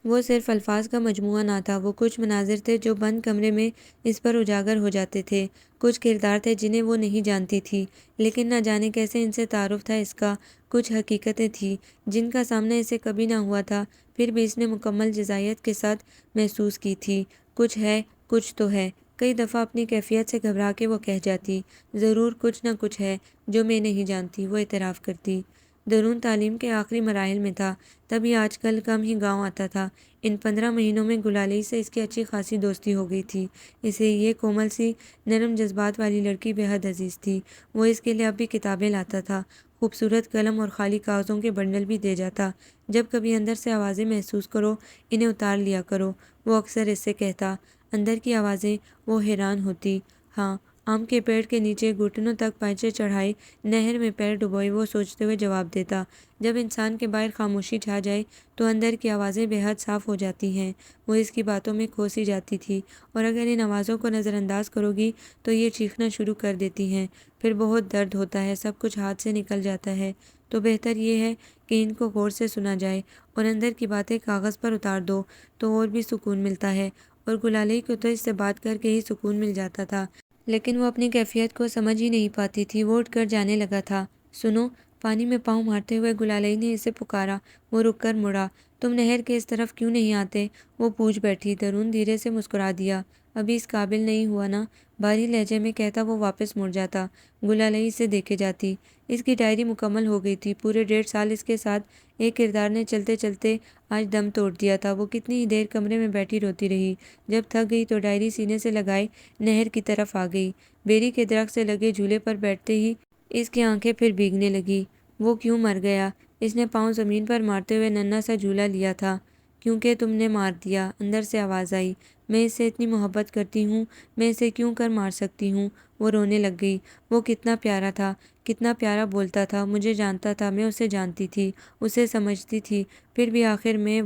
وہ صرف الفاظ کا مجموعہ نہ تھا، وہ کچھ مناظر تھے جو بند کمرے میں اس پر اجاگر ہو جاتے تھے، کچھ کردار تھے جنہیں وہ نہیں جانتی تھی لیکن نہ جانے کیسے ان سے تعارف تھا اس کا، کچھ حقیقتیں تھیں جن کا سامنا اسے کبھی نہ ہوا تھا پھر بھی اس نے مکمل جزائیت کے ساتھ محسوس کی تھی۔ کچھ ہے، کچھ تو ہے۔ کئی دفعہ اپنی کیفیت سے گھبرا کے وہ کہہ جاتی، ضرور کچھ نہ کچھ ہے جو میں نہیں جانتی، وہ اعتراف کرتی۔ درون تعلیم کے آخری مراحل میں تھا، تبھی آج کل کم ہی گاؤں آتا تھا۔ ان 15 مہینوں میں گلالئی سے اس کی اچھی خاصی دوستی ہو گئی تھی۔ اسے یہ کومل سی، نرم جذبات والی لڑکی بے حد عزیز تھی۔ وہ اس کے لیے اب بھی کتابیں لاتا تھا، خوبصورت قلم اور خالی کاغذوں کے بنڈل بھی دے جاتا۔ جب کبھی اندر سے آوازیں محسوس کرو، انہیں اتار لیا کرو، وہ اکثر اس سے کہتا۔ اندر کی آوازیں؟ وہ حیران ہوتی۔ ہاں، آم کے پیڑ کے نیچے گھٹنوں تک پائچے چڑھائے، نہر میں پیر ڈبوئے، وہ سوچتے ہوئے جواب دیتا۔ جب انسان کے باہر خاموشی چھا جائے تو اندر کی آوازیں بے حد صاف ہو جاتی ہیں۔ وہ اس کی باتوں میں کھو سی جاتی تھی، اور اگر ان آوازوں کو نظر انداز کرو گی تو یہ چیخنا شروع کر دیتی ہیں، پھر بہت درد ہوتا ہے، سب کچھ ہاتھ سے نکل جاتا ہے، تو بہتر یہ ہے کہ ان کو غور سے سنا جائے اور اندر کی باتیں کاغذ پر اتار دو تو اور بھی سکون ملتا ہے۔ اور گلالئی کو تو اس سے بات کر کے ہی سکون مل جاتا تھا، لیکن وہ اپنی کیفیت کو سمجھ ہی نہیں پاتی تھی۔ وہ اٹھ کر جانے لگا تھا۔ سنو، پانی میں پاؤں مارتے ہوئے گلالئی نے اسے پکارا۔ وہ رک کر مڑا۔ تم نہر کے اس طرف کیوں نہیں آتے؟ وہ پوچھ بیٹھی۔ درون دھیرے سے مسکرا دیا۔ ابھی اس قابل نہیں ہوا نا، بھاری لہجے میں کہتا وہ واپس مڑ جاتا۔ گلالئی اسے دیکھے جاتی۔ اس کی ڈائری مکمل ہو گئی تھی۔ پورے 1.5 سال اس کے ساتھ ایک کردار نے چلتے چلتے آج دم توڑ دیا تھا۔ وہ کتنی ہی دیر کمرے میں بیٹھی روتی رہی، جب تھک گئی تو ڈائری سینے سے لگائے نہر کی طرف آ گئی۔ بیری کے درخت سے لگے جھولے پر بیٹھتے ہی اس کی آنکھیں پھر بھیگنے لگی۔ وہ کیوں مر گیا؟ اس نے پاؤں زمین پر مارتے ہوئے ننھا سا جھولا لیا تھا۔ کیونکہ تم نے مار دیا، اندر سے آواز آئی۔ میں اس سے اتنی محبت کرتی ہوں، میں اسے کیوں کر مار سکتی ہوں؟ وہ رونے لگ گئی۔ وہ کتنا پیارا تھا، کتنا پیارا بولتا تھا، مجھے جانتا تھا، میں اسے جانتی تھی، اسے سمجھتی تھی، پھر بھی آخر میں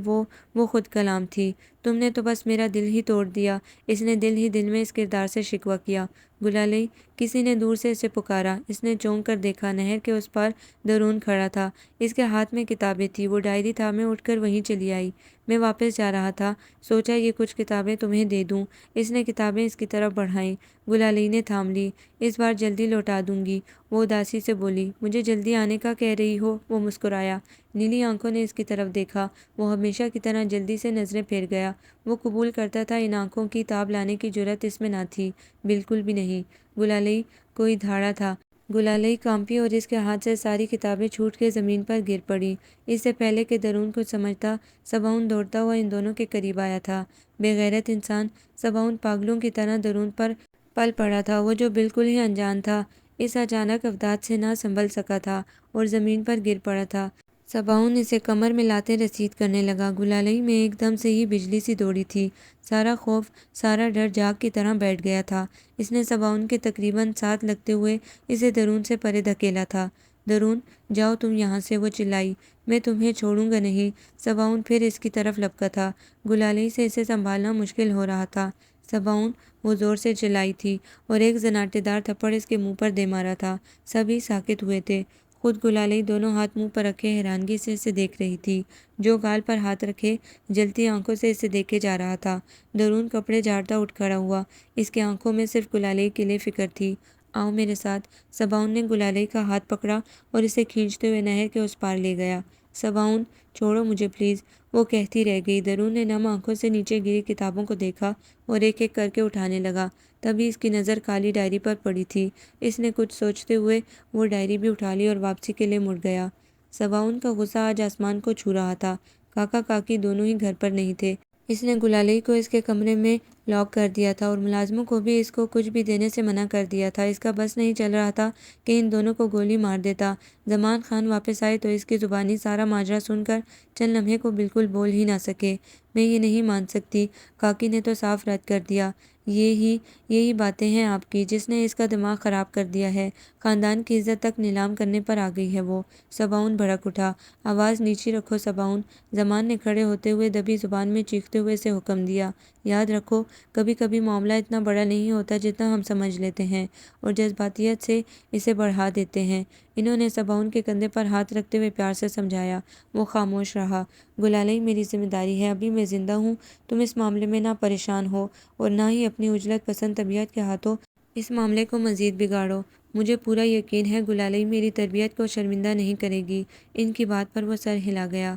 وہ خود کلام تھی۔ تم نے تو بس میرا دل ہی توڑ دیا۔ اس نے دل ہی دل میں اس کردار سے شکوہ کیا۔ گلالئی، کسی نے دور سے اسے پکارا۔ اس نے چونک کر دیکھا، نہر کے اس پار درون کھڑا تھا، اس کے ہاتھ میں کتابیں تھیں۔ وہ ڈائری تھا۔ میں اٹھ کر وہیں چلی آئی۔ میں واپس جا رہا تھا، سوچا یہ کچھ کتابیں تمہیں دے دوں۔ اس نے کتابیں اس کی طرف بڑھائیں۔ گلالئی نے تھام لی۔ اس بار جلدی لوٹا دوں گی، وہ اداسی سے بولی۔ مجھے جلدی آنے کا کہہ رہی ہو؟ وہ مسکرایا۔ نیلی آنکھوں نے اس کی طرف دیکھا۔ وہ ہمیشہ کی طرح جلدی سے نظریں پھیر گیا۔ وہ قبول کرتا تھا ان آنکھوں کی تاب لانے کی جرأت اس میں نہ تھی، بالکل بھی نہیں۔ گلالئی کوئی دھاڑا تھا۔ گلالئی کانپی اور اس کے ہاتھ سے ساری کتابیں چھوٹ کے زمین پر گر پڑیں۔ اس سے پہلے کہ درون کچھ سمجھتا، صباؤن دوڑتا ہوا ان دونوں کے قریب آیا تھا۔ بے غیرت انسان! صباؤن پاگلوں کی طرح درون پر پل پڑا تھا، وہ جو بالکل ہی انجان تھا، اس اچانک افداد سے نہ سنبھل سکا تھا اور زمین پر گر پڑا تھا۔ صباؤن اسے کمر میں لاتے رسید کرنے لگا۔ گلالئی میں ایک دم سے ہی بجلی سی دوڑی تھی۔ سارا خوف، سارا ڈر جاگ کی طرح بیٹھ گیا تھا۔ اس نے صباؤن کے تقریباً ساتھ لگتے ہوئے اسے درون سے پرے دھکیلا تھا۔ درون، جاؤ تم یہاں سے، وہ چلائی۔ میں تمہیں چھوڑوں گا نہیں۔ صباؤن پھر اس کی طرف لپکا تھا۔ گلالئی سے اسے سنبھالنا مشکل ہو رہا تھا۔ صباؤن، وہ زور سے چلائی تھی اور ایک زناٹے دار تھپڑ اس کے منہ پر دے مارا تھا۔ سبھی ساکت ہوئے تھے۔ خود گلالئی دونوں ہاتھ منہ پر رکھے حیرانگی سے اسے دیکھ رہی تھی۔ جو گال پر ہاتھ رکھے جلتی آنکھوں سے اسے دیکھے جا رہا تھا۔ درون کپڑے جھاڑتا اٹھ کھڑا ہوا۔ اس کی آنکھوں میں صرف گلالئی کے لیے فکر تھی۔ آؤ میرے ساتھ۔ صباؤن نے گلالئی کا ہاتھ پکڑا اور اسے کھینچتے ہوئے نہر کے اس پار لے گیا۔ صباؤن، چھوڑو مجھے پلیز، وہ کہتی رہ گئی۔ درون نے نم آنکھوں سے نیچے گری کتابوں کو دیکھا اور ایک ایک کر کے اٹھانے لگا۔ تبھی اس کی نظر کالی ڈائری پر پڑی تھی۔ اس نے کچھ سوچتے ہوئے وہ ڈائری بھی اٹھا لی اور واپسی کے لیے مڑ گیا۔ صباؤن کا غصہ آج آسمان کو چھو رہا تھا۔ کاکا کاکی دونوں ہی گھر پر نہیں تھے۔ اس نے گلالئی کو اس کے کمرے میں لاک کر دیا تھا اور ملازموں کو بھی اس کو کچھ بھی دینے سے منع کر دیا تھا۔ اس کا بس نہیں چل رہا تھا کہ ان دونوں کو گولی مار دیتا۔ زمان خان واپس آئے تو اس کی زبانی سارا ماجرا سن کر چند لمحے کو بالکل بول ہی نہ سکے۔ میں یہ نہیں مان سکتی، کاکی نے تو صاف رد کر دیا۔ یہی باتیں ہیں آپ کی، جس نے اس کا دماغ خراب کر دیا ہے۔ خاندان کی عزت تک نیلام کرنے پر آ گئی ہے وہ۔ صباؤن بھڑک اٹھا۔ آواز نیچی رکھو صباؤن، زمان نے کھڑے ہوتے ہوئے دبی زبان میں چیختے ہوئے اسے حکم دیا۔ یاد رکھو، کبھی کبھی معاملہ اتنا بڑا نہیں ہوتا جتنا ہم سمجھ لیتے ہیں اور جذباتیت سے اسے بڑھا دیتے ہیں۔ انہوں نے صباؤن کے کندھے پر ہاتھ رکھتے ہوئے پیار سے سمجھایا۔ وہ خاموش رہا۔ گلالئی، میری ذمہ داری ہے، ابھی میں زندہ ہوں، تم اس معاملے میں نہ پریشان ہو اور نہ ہی اپنی عجلت پسند طبیعت کے ہاتھوں اس معاملے کو مزید بگاڑو۔ مجھے پورا یقین ہے گلالئی میری تربیت کو شرمندہ نہیں کرے گی۔ ان کی بات پر وہ سر ہلا گیا۔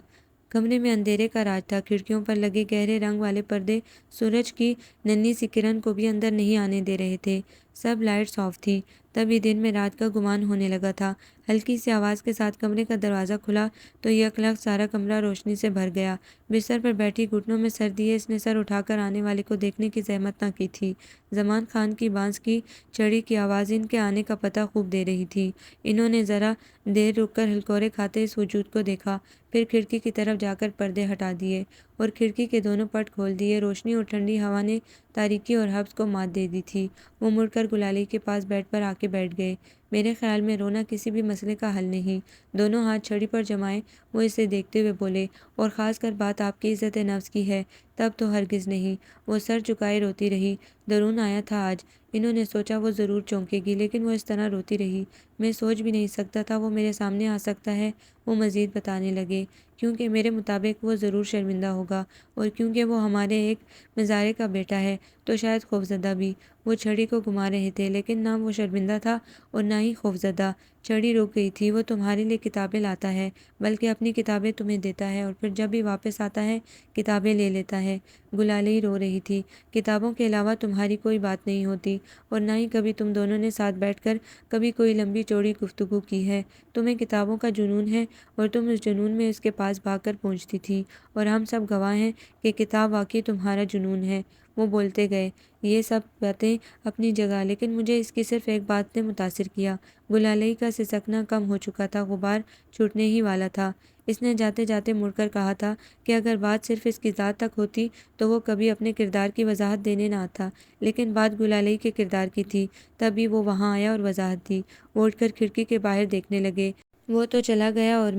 کمرے میں اندھیرے کا راج تھا۔ کھڑکیوں پر لگے گہرے رنگ والے پردے سورج کی ننھی سی کرن کو بھی اندر نہیں آنے دے رہے تھے۔ سب لائٹس آف تھیں۔ تبھی دن میں رات کا گمان ہونے لگا تھا۔ ہلکی سی آواز کے ساتھ کمرے کا دروازہ کھلا تو یک لخت سارا کمرہ روشنی سے بھر گیا۔ بستر پر بیٹھی گھٹنوں میں سر دیے اس نے سر اٹھا کر آنے والے کو دیکھنے کی زحمت نہ کی تھی۔ زمان خان کی بانس کی چھڑی کی آواز ان کے آنے کا پتہ خوب دے رہی تھی۔ انہوں نے ذرا دیر رک کر ہلکورے کھاتے اس وجود کو دیکھا، پھر کھڑکی کی طرف جا کر پردے ہٹا دیے اور کھڑکی کے دونوں پٹ کھول دیے۔ روشنی اور ٹھنڈی ہوا نے تاریکی اور حبس کو مات دے دی تھی۔ وہ مڑ کر گلالئی کے پاس بیڈ پر آ کے بیٹھ گئے۔ میرے خیال میں رونا کسی بھی مسئلے کا حل نہیں۔ دونوں ہاتھ چھڑی پر جمائے وہ اسے دیکھتے ہوئے بولے، اور خاص کر بات آپ کی عزت نفس کی ہے تب تو ہرگز نہیں۔ وہ سر جھکائے روتی رہی۔ درون آیا تھا آج۔ انہوں نے سوچا وہ ضرور چونکے گی، لیکن وہ اس طرح روتی رہی۔ میں سوچ بھی نہیں سکتا تھا وہ میرے سامنے آ سکتا ہے، وہ مزید بتانے لگے، کیونکہ میرے مطابق وہ ضرور شرمندہ ہوگا اور کیونکہ وہ ہمارے ایک مزارع کا بیٹا ہے تو شاید خوفزدہ بھی۔ وہ چھڑی کو گھما رہے تھے، لیکن نہ وہ شرمندہ تھا اور نہ ہی خوفزدہ۔ چھڑی رک گئی تھی۔ وہ تمہارے لیے کتابیں لاتا ہے، بلکہ اپنی کتابیں تمہیں دیتا ہے اور پھر جب بھی واپس آتا ہے کتابیں لے لیتا ہے۔ گلالئی رو رہی تھی۔ کتابوں کے علاوہ تمہاری کوئی بات نہیں ہوتی اور نہ ہی کبھی تم دونوں نے ساتھ بیٹھ کر کبھی کوئی لمبی چوڑی گفتگو کی ہے۔ تمہیں کتابوں کا جنون ہے اور تم اس جنون میں اس کے پاس بھاگ کر پہنچتی تھی، اور ہم سب گواہ ہیں کہ کتاب واقعی تمہارا جنون ہے۔ وہ بولتے گئے۔ یہ سب باتیں اپنی جگہ، لیکن مجھے اس کی صرف ایک بات نے متاثر کیا۔ گلالئی کا سسکنا کم ہو چکا تھا، غبار چھوٹنے ہی والا تھا۔ اس نے جاتے جاتے مڑ کر کہا تھا کہ اگر بات صرف اس کی ذات تک ہوتی تو وہ کبھی اپنے کردار کی وضاحت دینے نہ آتا، لیکن بات گلالئی کے کردار کی تھی، تبھی وہ وہاں آیا اور وضاحت دی۔ وہ اٹھ کر کھڑکی کے باہر دیکھنے لگے۔ وہ تو چلا گیا اور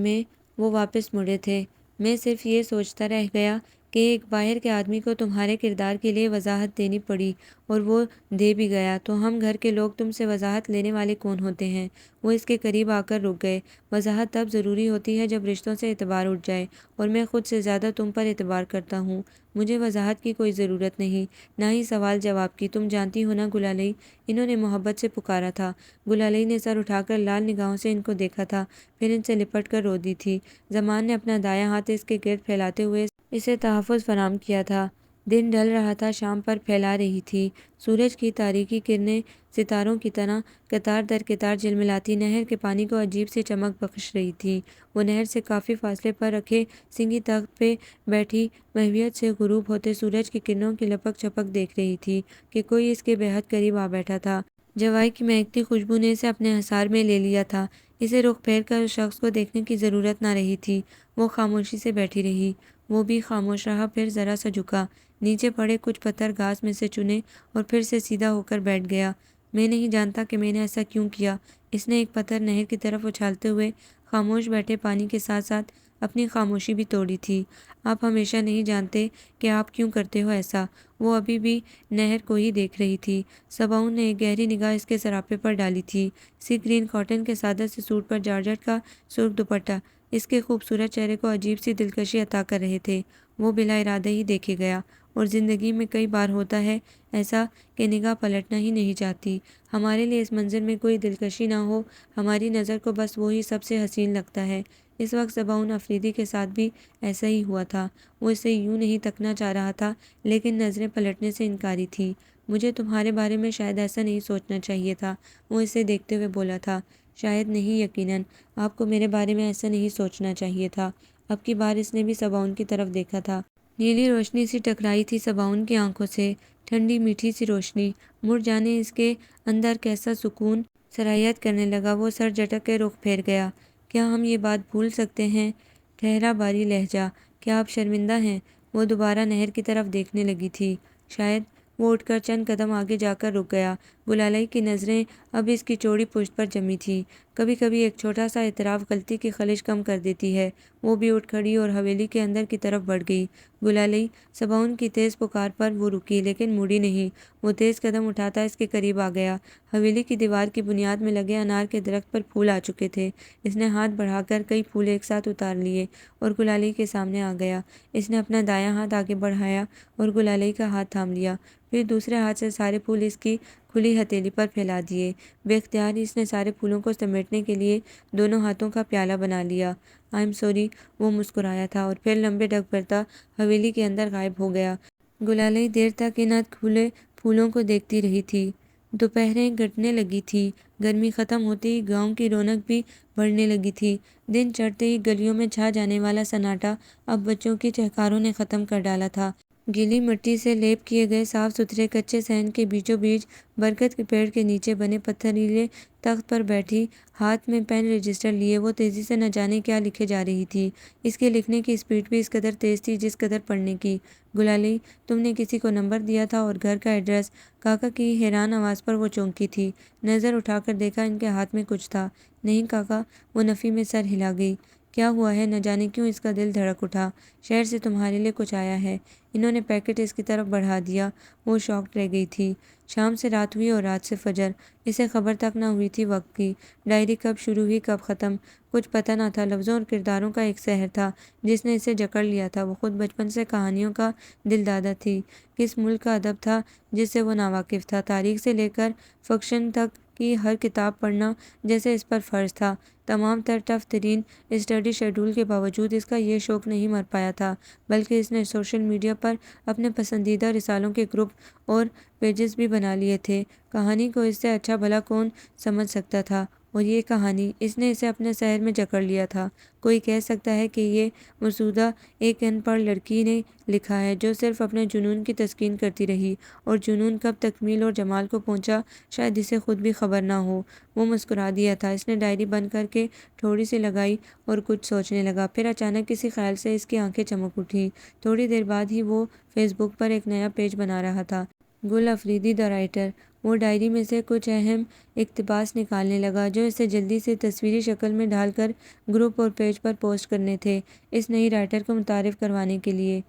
وہ واپس مڑے تھے۔ میں صرف یہ سوچتا رہ گیا کہ ایک باہر کے آدمی کو تمہارے کردار کے لیے وضاحت دینی پڑی، اور وہ دے بھی گیا، تو ہم گھر کے لوگ تم سے وضاحت لینے والے کون ہوتے ہیں؟ وہ اس کے قریب آ کر رک گئے۔ وضاحت تب ضروری ہوتی ہے جب رشتوں سے اعتبار اٹھ جائے، اور میں خود سے زیادہ تم پر اعتبار کرتا ہوں۔ مجھے وضاحت کی کوئی ضرورت نہیں، نہ ہی سوال جواب کی۔ تم جانتی ہو نا گلالئی، انہوں نے محبت سے پکارا تھا۔ گلالئی نے سر اٹھا کر لال نگاہوں سے ان کو دیکھا تھا، پھر ان سے لپٹ کر رو دی تھی۔ زمان نے اپنا دایاں ہاتھ اس کے گرد پھیلاتے ہوئے اسے تحفظ فراہم کیا تھا۔ دن ڈھل رہا تھا، شام پر پھیلا رہی تھی۔ سورج کی تاریکی کرنیں ستاروں کی طرح قطار در قطار جھلملاتی نہر کے پانی کو عجیب سی چمک بخش رہی تھی۔ وہ نہر سے کافی فاصلے پر رکھے سنگی تخت پہ بیٹھی محویت سے غروب ہوتے سورج کی کرنوں کی لپک چھپک دیکھ رہی تھی کہ کوئی اس کے بے حد قریب آ بیٹھا تھا۔ جوائی کی مہکتی خوشبو نے اسے اپنے حصار میں لے لیا تھا۔ اسے رخ پھیر کر اس شخص کو دیکھنے کی ضرورت نہ رہی تھی۔ وہ خاموشی سے بیٹھی رہی۔ وہ بھی خاموش رہا، پھر ذرا سا جھکا، نیچے پڑے کچھ پتھر گھاس میں سے چنے اور پھر سے سیدھا ہو کر بیٹھ گیا۔ میں نہیں جانتا کہ میں نے ایسا کیوں کیا۔ اس نے ایک پتھر نہر کی طرف اچھالتے ہوئے خاموش بیٹھے پانی کے ساتھ ساتھ اپنی خاموشی بھی توڑی تھی۔ آپ ہمیشہ نہیں جانتے کہ آپ کیوں کرتے ہو ایسا۔ وہ ابھی بھی نہر کو ہی دیکھ رہی تھی۔ صباؤن نے ایک گہری نگاہ اس کے سراپے پر ڈالی تھی۔ سی گرین کاٹن کے سادہ سے سوٹ پر جارجٹ کا سرخ دوپٹہ اس کے خوبصورت چہرے کو عجیب سی دلکشی عطا کر رہے تھے۔ وہ بلا ارادہ ہی دیکھے گیا، اور زندگی میں کئی بار ہوتا ہے ایسا کہ نگاہ پلٹنا ہی نہیں چاہتی۔ ہمارے لیے اس منظر میں کوئی دلکشی نہ ہو، ہماری نظر کو بس وہی سب سے حسین لگتا ہے۔ اس وقت صباؤن افریدی کے ساتھ بھی ایسا ہی ہوا تھا۔ وہ اسے یوں نہیں تکنا چاہ رہا تھا، لیکن نظریں پلٹنے سے انکاری تھی۔ مجھے تمہارے بارے میں شاید ایسا نہیں سوچنا چاہیے تھا، وہ اسے دیکھتے ہوئے بولا تھا۔ شاید نہیں، یقیناً آپ کو میرے بارے میں ایسا نہیں سوچنا چاہیے تھا۔ اب کی بار اس نے بھی صباؤن کی طرف دیکھا تھا۔ نیلی روشنی سی ٹکرائی تھی صباؤن کی آنکھوں سے، ٹھنڈی میٹھی سی روشنی۔ مڑ جانے اس کے اندر کیسا سکون سرایت کرنے لگا۔ وہ سر جھٹک کے رخ پھیر گیا۔ کیا ہم یہ بات بھول سکتے ہیں؟ ٹھہرا باری لہجہ، کیا آپ شرمندہ ہیں؟ وہ دوبارہ نہر کی طرف دیکھنے لگی تھی۔ شاید۔ وہ اٹھ کر چند قدم آگے جا کر رک گیا۔ گلالئی کی نظریں اب اس کی چوڑی پشت پر جمی تھیں۔ کبھی کبھی ایک چھوٹا سا اعتراف غلطی کی خلش کم کر دیتی ہے۔ وہ بھی اٹھ کھڑی اور حویلی کے اندر کی طرف بڑھ گئی۔ گلالئی، صباؤن کی تیز پکار پر وہ رکی، لیکن مڑی نہیں۔ وہ تیز قدم اٹھاتا اس کے قریب آ گیا۔ حویلی کی دیوار کی بنیاد میں لگے انار کے درخت پر پھول آ چکے تھے۔ اس نے ہاتھ بڑھا کر کئی پھول ایک ساتھ اتار لیے اور گلالئی کے سامنے آ گیا۔ اس نے اپنا دایاں ہاتھ آگے بڑھایا اور گلالئی کا ہاتھ تھام لیا، پھر دوسرے ہاتھ سے سارے پھول اس کی کھلی ہتھیلی پر پھیلا دیے۔ بے اختیار ہی اس نے سارے پھولوں کو سمیٹنے کے لیے دونوں ہاتھوں کا پیالہ بنا لیا۔ آئی ایم سوری، وہ مسکرایا تھا اور پھر لمبے ڈگ بھرتا حویلی کے اندر غائب ہو گیا۔ گلالئی دیر تک ان ادھ کھلے پھولوں کو دیکھتی رہی تھی۔ دوپہریں گھٹنے لگی تھی۔ گرمی ختم ہوتے ہی گاؤں کی رونق بھی بڑھنے لگی تھی۔ دن چڑھتے ہی گلیوں میں چھا جانے والا سناٹا اب بچوں کی چہکاروں نے ختم کر ڈالا تھا۔ گیلی مٹی سے لیپ کیے گئے صاف ستھرے کچے صحن کے بیچوں بیچ برگد کے پیڑ کے نیچے بنے پتھریلے تخت پر بیٹھی، ہاتھ میں پین رجسٹر لیے، وہ تیزی سے نہ جانے کیا لکھے جا رہی تھی۔ اس کے لکھنے کی سپیڈ بھی اس قدر تیز تھی جس قدر پڑھنے کی۔ گلالئی، تم نے کسی کو نمبر دیا تھا اور گھر کا ایڈریس؟ کاکا کی حیران آواز پر وہ چونکی تھی۔ نظر اٹھا کر دیکھا، ان کے ہاتھ میں کچھ تھا۔ نہیں کاکا، وہ نفی میں سر ہلا گئی۔ کیا ہوا ہے؟ نہ جانے کیوں اس کا دل دھڑک اٹھا۔ شہر سے تمہارے لیے کچھ آیا ہے۔ انہوں نے پیکٹ اس کی طرف بڑھا دیا۔ وہ شاکڈ رہ گئی تھی۔ شام سے رات ہوئی اور رات سے فجر۔ اسے خبر تک نہ ہوئی تھی وقت کی۔ ڈائری کب شروع ہوئی کب ختم، کچھ پتہ نہ تھا۔ لفظوں اور کرداروں کا ایک سحر تھا جس نے اسے جکڑ لیا تھا۔ وہ خود بچپن سے کہانیوں کا دل دادا تھی۔ کس ملک کا ادب تھا جس سے وہ ناواقف تھا؟ تاریخ سے لے کر فکشن تک کی ہر کتاب پڑھنا جیسے اس پر فرض تھا۔ تمام تر ٹف ترین اسٹڈی شیڈول کے باوجود اس کا یہ شوق نہیں مر پایا تھا، بلکہ اس نے سوشل میڈیا پر اپنے پسندیدہ رسالوں کے گروپ اور پیجز بھی بنا لیے تھے۔ کہانی کو اس سے اچھا بھلا کون سمجھ سکتا تھا؟ اور یہ کہانی اس نے اسے اپنے شہر میں جکڑ لیا تھا۔ کوئی کہہ سکتا ہے کہ یہ مسودہ ایک ان پڑھ لڑکی نے لکھا ہے جو صرف اپنے جنون کی تسکین کرتی رہی، اور جنون کب تکمیل اور جمال کو پہنچا شاید اسے خود بھی خبر نہ ہو۔ وہ مسکرا دیا تھا۔ اس نے ڈائری بند کر کے تھوڑی سی لگائی اور کچھ سوچنے لگا۔ پھر اچانک کسی خیال سے اس کی آنکھیں چمک اٹھیں۔ تھوڑی دیر بعد ہی وہ فیس بک پر ایک نیا پیج بنا رہا تھا۔ گل افریدی دا رائٹر۔ وہ ڈائری میں سے کچھ اہم اقتباس نکالنے لگا جو اسے جلدی سے تصویری شکل میں ڈھال کر گروپ اور پیج پر پوسٹ کرنے تھے، اس نئی رائٹر کو متعارف کروانے کے لیے۔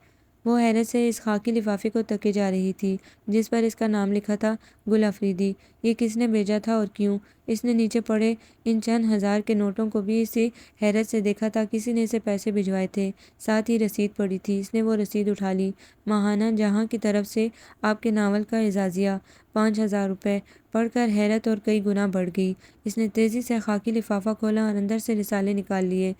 وہ حیرت سے اس خاکی لفافے کو تکے جا رہی تھی جس پر اس کا نام لکھا تھا، گل افریدی۔ یہ کس نے بھیجا تھا اور کیوں؟ اس نے نیچے پڑے ان چند ہزار کے نوٹوں کو بھی اسی حیرت سے دیکھا تھا۔ کسی نے اسے پیسے بھجوائے تھے، ساتھ ہی رسید پڑی تھی۔ اس نے وہ رسید اٹھا لی۔ ماہانہ جہاں کی طرف سے آپ کے ناول کا اعزازیہ، 5,000 روپے۔ پڑھ کر حیرت اور کئی گنا بڑھ گئی۔ اس نے تیزی سے خاکی لفافہ کھولا اور اندر سے رسالے نکال لیے۔